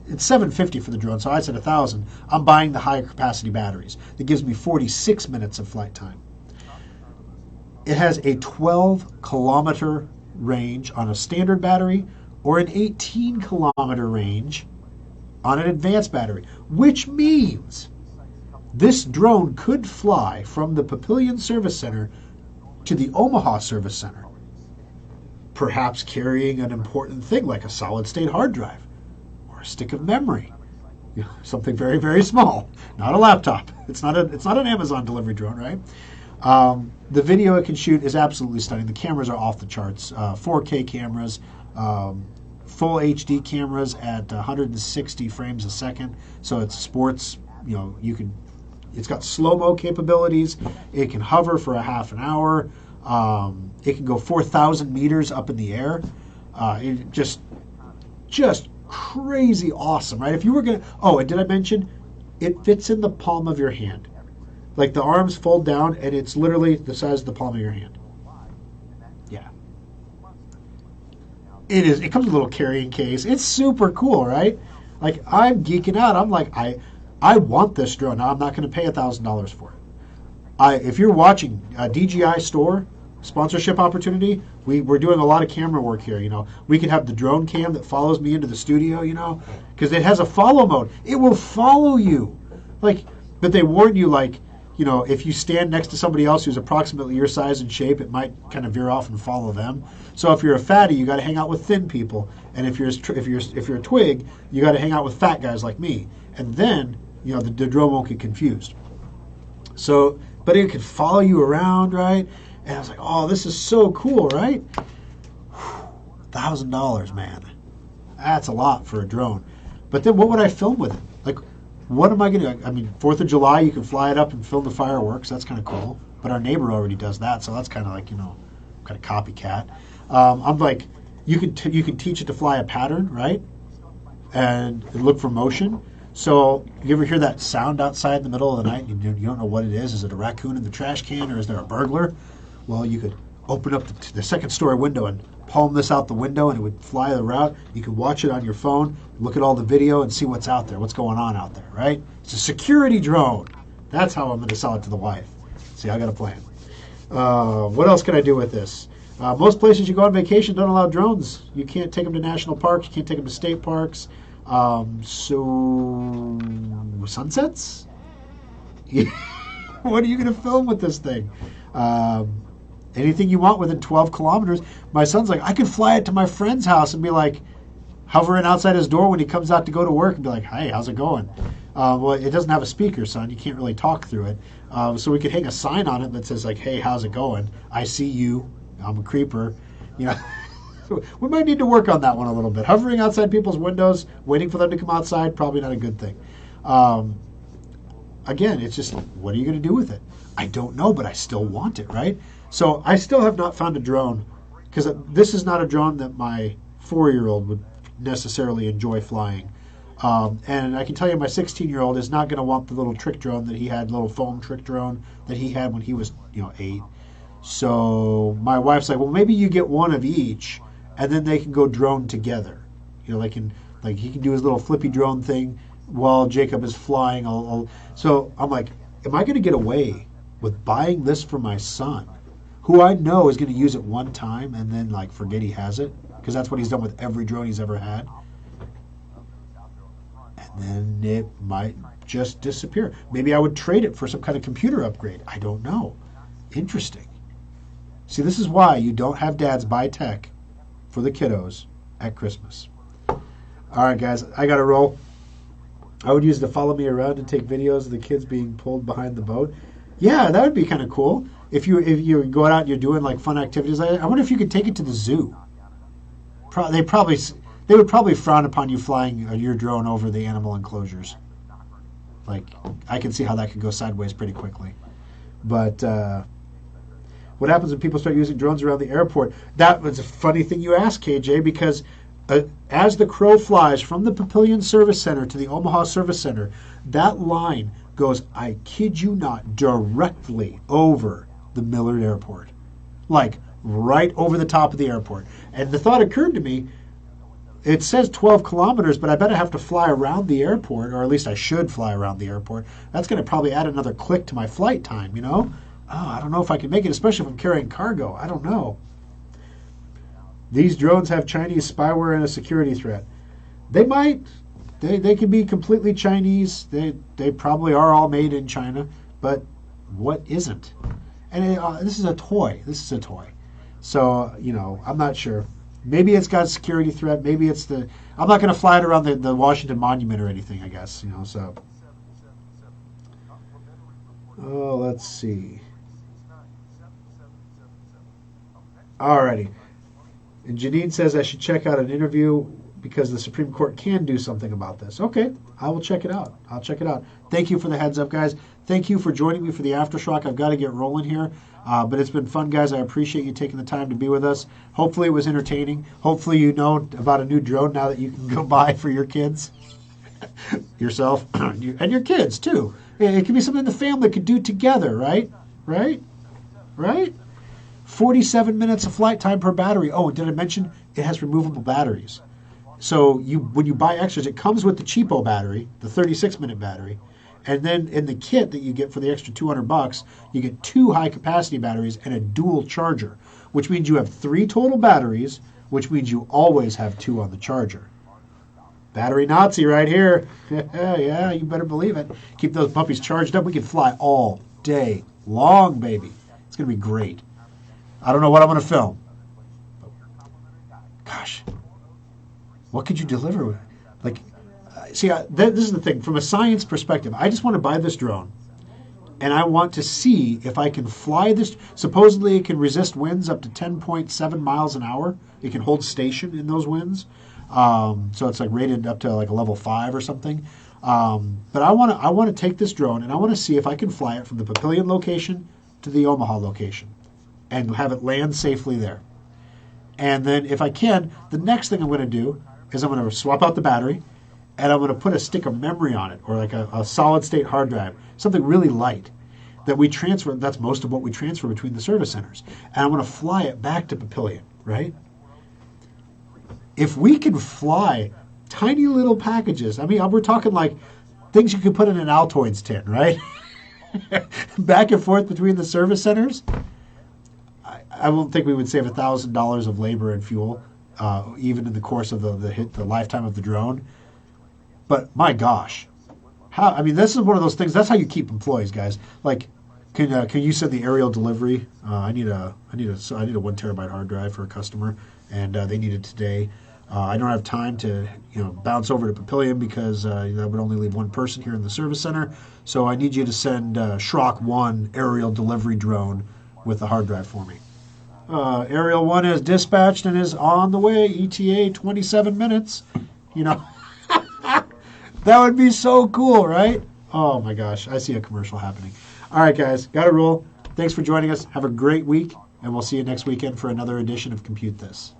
A: it's $750 for the drone, so I said $1,000. I'm buying the higher capacity batteries. That gives me 46 minutes of flight time. It has a 12-kilometer range on a standard battery or an 18-kilometer range on an advanced battery, which means this drone could fly from the Papillion Service Center to the Omaha Service Center, perhaps carrying an important thing like a solid-state hard drive or a stick of memory, something very, very small, not a laptop. It's not an Amazon delivery drone, right? The video it can shoot is absolutely stunning. The cameras are off the charts. 4K cameras, full HD cameras at 160 frames a second. So it's sports. It's got slow-mo capabilities. It can hover for a half an hour. It can go 4,000 meters up in the air. It just crazy awesome, right? If you were and did I mention It fits in the palm of your hand. Like the arms fold down, and it's literally the size of the palm of your hand. Yeah. It is. It comes with a little carrying case. It's super cool, right? Like I'm geeking out. I'm like, I want this drone. Now I'm not going to pay $1,000 for it. If you're watching DJI store sponsorship opportunity, we're doing a lot of camera work here. You know, we could have the drone cam that follows me into the studio. You know, because it has a follow mode. It will follow you. Like, but they warn you, like, you know, if you stand next to somebody else who's approximately your size and shape, it might kind of veer off and follow them. So if you're a fatty, you got to hang out with thin people, and if you're a twig, you got to hang out with fat guys like me. And then, you know, the drone won't get confused. So, but it could follow you around, right? And I was like, oh, this is so cool, right? $1,000, man. That's a lot for a drone. But then what would I film with it? Like, what am I going to do? I mean, 4th of July, you can fly it up and film the fireworks. That's kind of cool. But our neighbor already does that, so that's kind of like, you know, kind of copycat. I'm like, you can teach it to fly a pattern, right? And look for motion. So you ever hear that sound outside in the middle of the night? You don't know what it is. Is it a raccoon in the trash can, or is there a burglar? Well, you could open up the second story window and palm this out the window, and it would fly the route. You could watch it on your phone, look at all the video, and see what's out there, what's going on out there, right? It's a security drone. That's how I'm going to sell it to the wife. See, I got a plan. What else can I do with this? Most places you go on vacation don't allow drones. You can't take them to national parks. You can't take them to state parks. So sunsets? What are you going to film with this thing? Anything you want within 12 kilometers. My son's like, I could fly it to my friend's house and be like, hovering outside his door when he comes out to go to work and be like, hey, how's it going? Well, it doesn't have a speaker, son. You can't really talk through it. So we could hang a sign on it that says like, hey, how's it going? I see you. I'm a creeper. You know. We might need to work on that one a little bit. Hovering outside people's windows, waiting for them to come outside, probably not a good thing. Again, it's just, what are you going to do with it? I don't know, but I still want it, right? So I still have not found a drone, because this is not a drone that my 4-year-old would necessarily enjoy flying. And I can tell you my 16-year-old is not going to want the little trick drone that he had, little foam trick drone that he had when he was, 8. So my wife's like, well, maybe you get one of each, and then they can go drone together. Like he can do his little flippy drone thing while Jacob is flying. So I'm like, am I going to get away with buying this for my son, who I know is going to use it one time and then like forget he has it, because that's what he's done with every drone he's ever had, and then it might just disappear. Maybe I would trade it for some kind of computer upgrade. I don't know. Interesting. See, this is why you don't have dads buy tech for the kiddos at Christmas. All right, guys, I got to roll. I would use it to follow me around and take videos of the kids being pulled behind the boat. Yeah, that would be kind of cool. If you go out and you're doing like fun activities, I wonder if you could take it to the zoo. They would probably frown upon you flying your drone over the animal enclosures. Like, I can see how that could go sideways pretty quickly. But what happens when people start using drones around the airport? That was a funny thing you asked, KJ, because as the crow flies from the Papillion Service Center to the Omaha Service Center, that line goes, I kid you not, directly over the Millard Airport. Like, right over the top of the airport. And the thought occurred to me, it says 12 kilometers, but I bet I have to fly around the airport, or at least I should fly around the airport. That's going to probably add another click to my flight time, Oh, I don't know if I can make it, especially if I'm carrying cargo. I don't know. These drones have Chinese spyware and a security threat. They might. They can be completely Chinese. They probably are all made in China, but what isn't? And this is a toy. So, I'm not sure. Maybe it's got a security threat. Maybe it's I'm not going to fly it around the Washington Monument or anything, I guess, so. Oh, let's see. Alrighty. And Janine says I should check out an interview because the Supreme Court can do something about this. Okay, I will check it out. Thank you for the heads up, guys. Thank you for joining me for the Aftershock. I've got to get rolling here. But it's been fun, guys. I appreciate you taking the time to be with us. Hopefully it was entertaining. Hopefully you know about a new drone now that you can go buy for your kids. Yourself and your kids too. It could be something the family could do together, right? Right? Right? 47 minutes of flight time per battery. Oh, did I mention it has removable batteries? So when you buy extras, it comes with the cheapo battery, the 36-minute battery, and then in the kit that you get for the extra $200, you get 2 high-capacity batteries and a dual charger, which means you have 3 total batteries, which means you always have 2 on the charger. Battery Nazi right here. Yeah, you better believe it. Keep those puppies charged up. We can fly all day long, baby. It's going to be great. I don't know what I'm going to film. Gosh, what could you deliver? Like, see, this is the thing. From a science perspective, I just want to buy this drone, and I want to see if I can fly this. Supposedly, it can resist winds up to 10.7 miles an hour. It can hold station in those winds. So it's like rated up to like a level 5 or something. But I want to take this drone and I want to see if I can fly it from the Papillion location to the Omaha location and have it land safely there. And then if I can, the next thing I'm going to do is I'm going to swap out the battery and I'm going to put a stick of memory on it, or like a solid state hard drive, something really light that we transfer. That's most of what we transfer between the service centers. And I'm going to fly it back to Papillion, right? If we can fly tiny little packages, I mean, we're talking like things you could put in an Altoids tin, right? Back and forth between the service centers, I won't think we would save $1,000 of labor and fuel, even in the course of the lifetime of the drone. But my gosh, I mean, this is one of those things. That's how you keep employees, guys. Like, can you send the aerial delivery? I need a 1 terabyte hard drive for a customer, and they need it today. I don't have time to bounce over to Papillion because that would only leave one person here in the service center. So I need you to send Schrock 1 aerial delivery drone with the hard drive for me. Aerial 1 is dispatched and is on the way. ETA 27 minutes. That would be so cool, right? Oh my gosh, I see a commercial happening. All right, guys, got to roll. Thanks for joining us. Have a great week, and we'll see you next weekend for another edition of Compute This.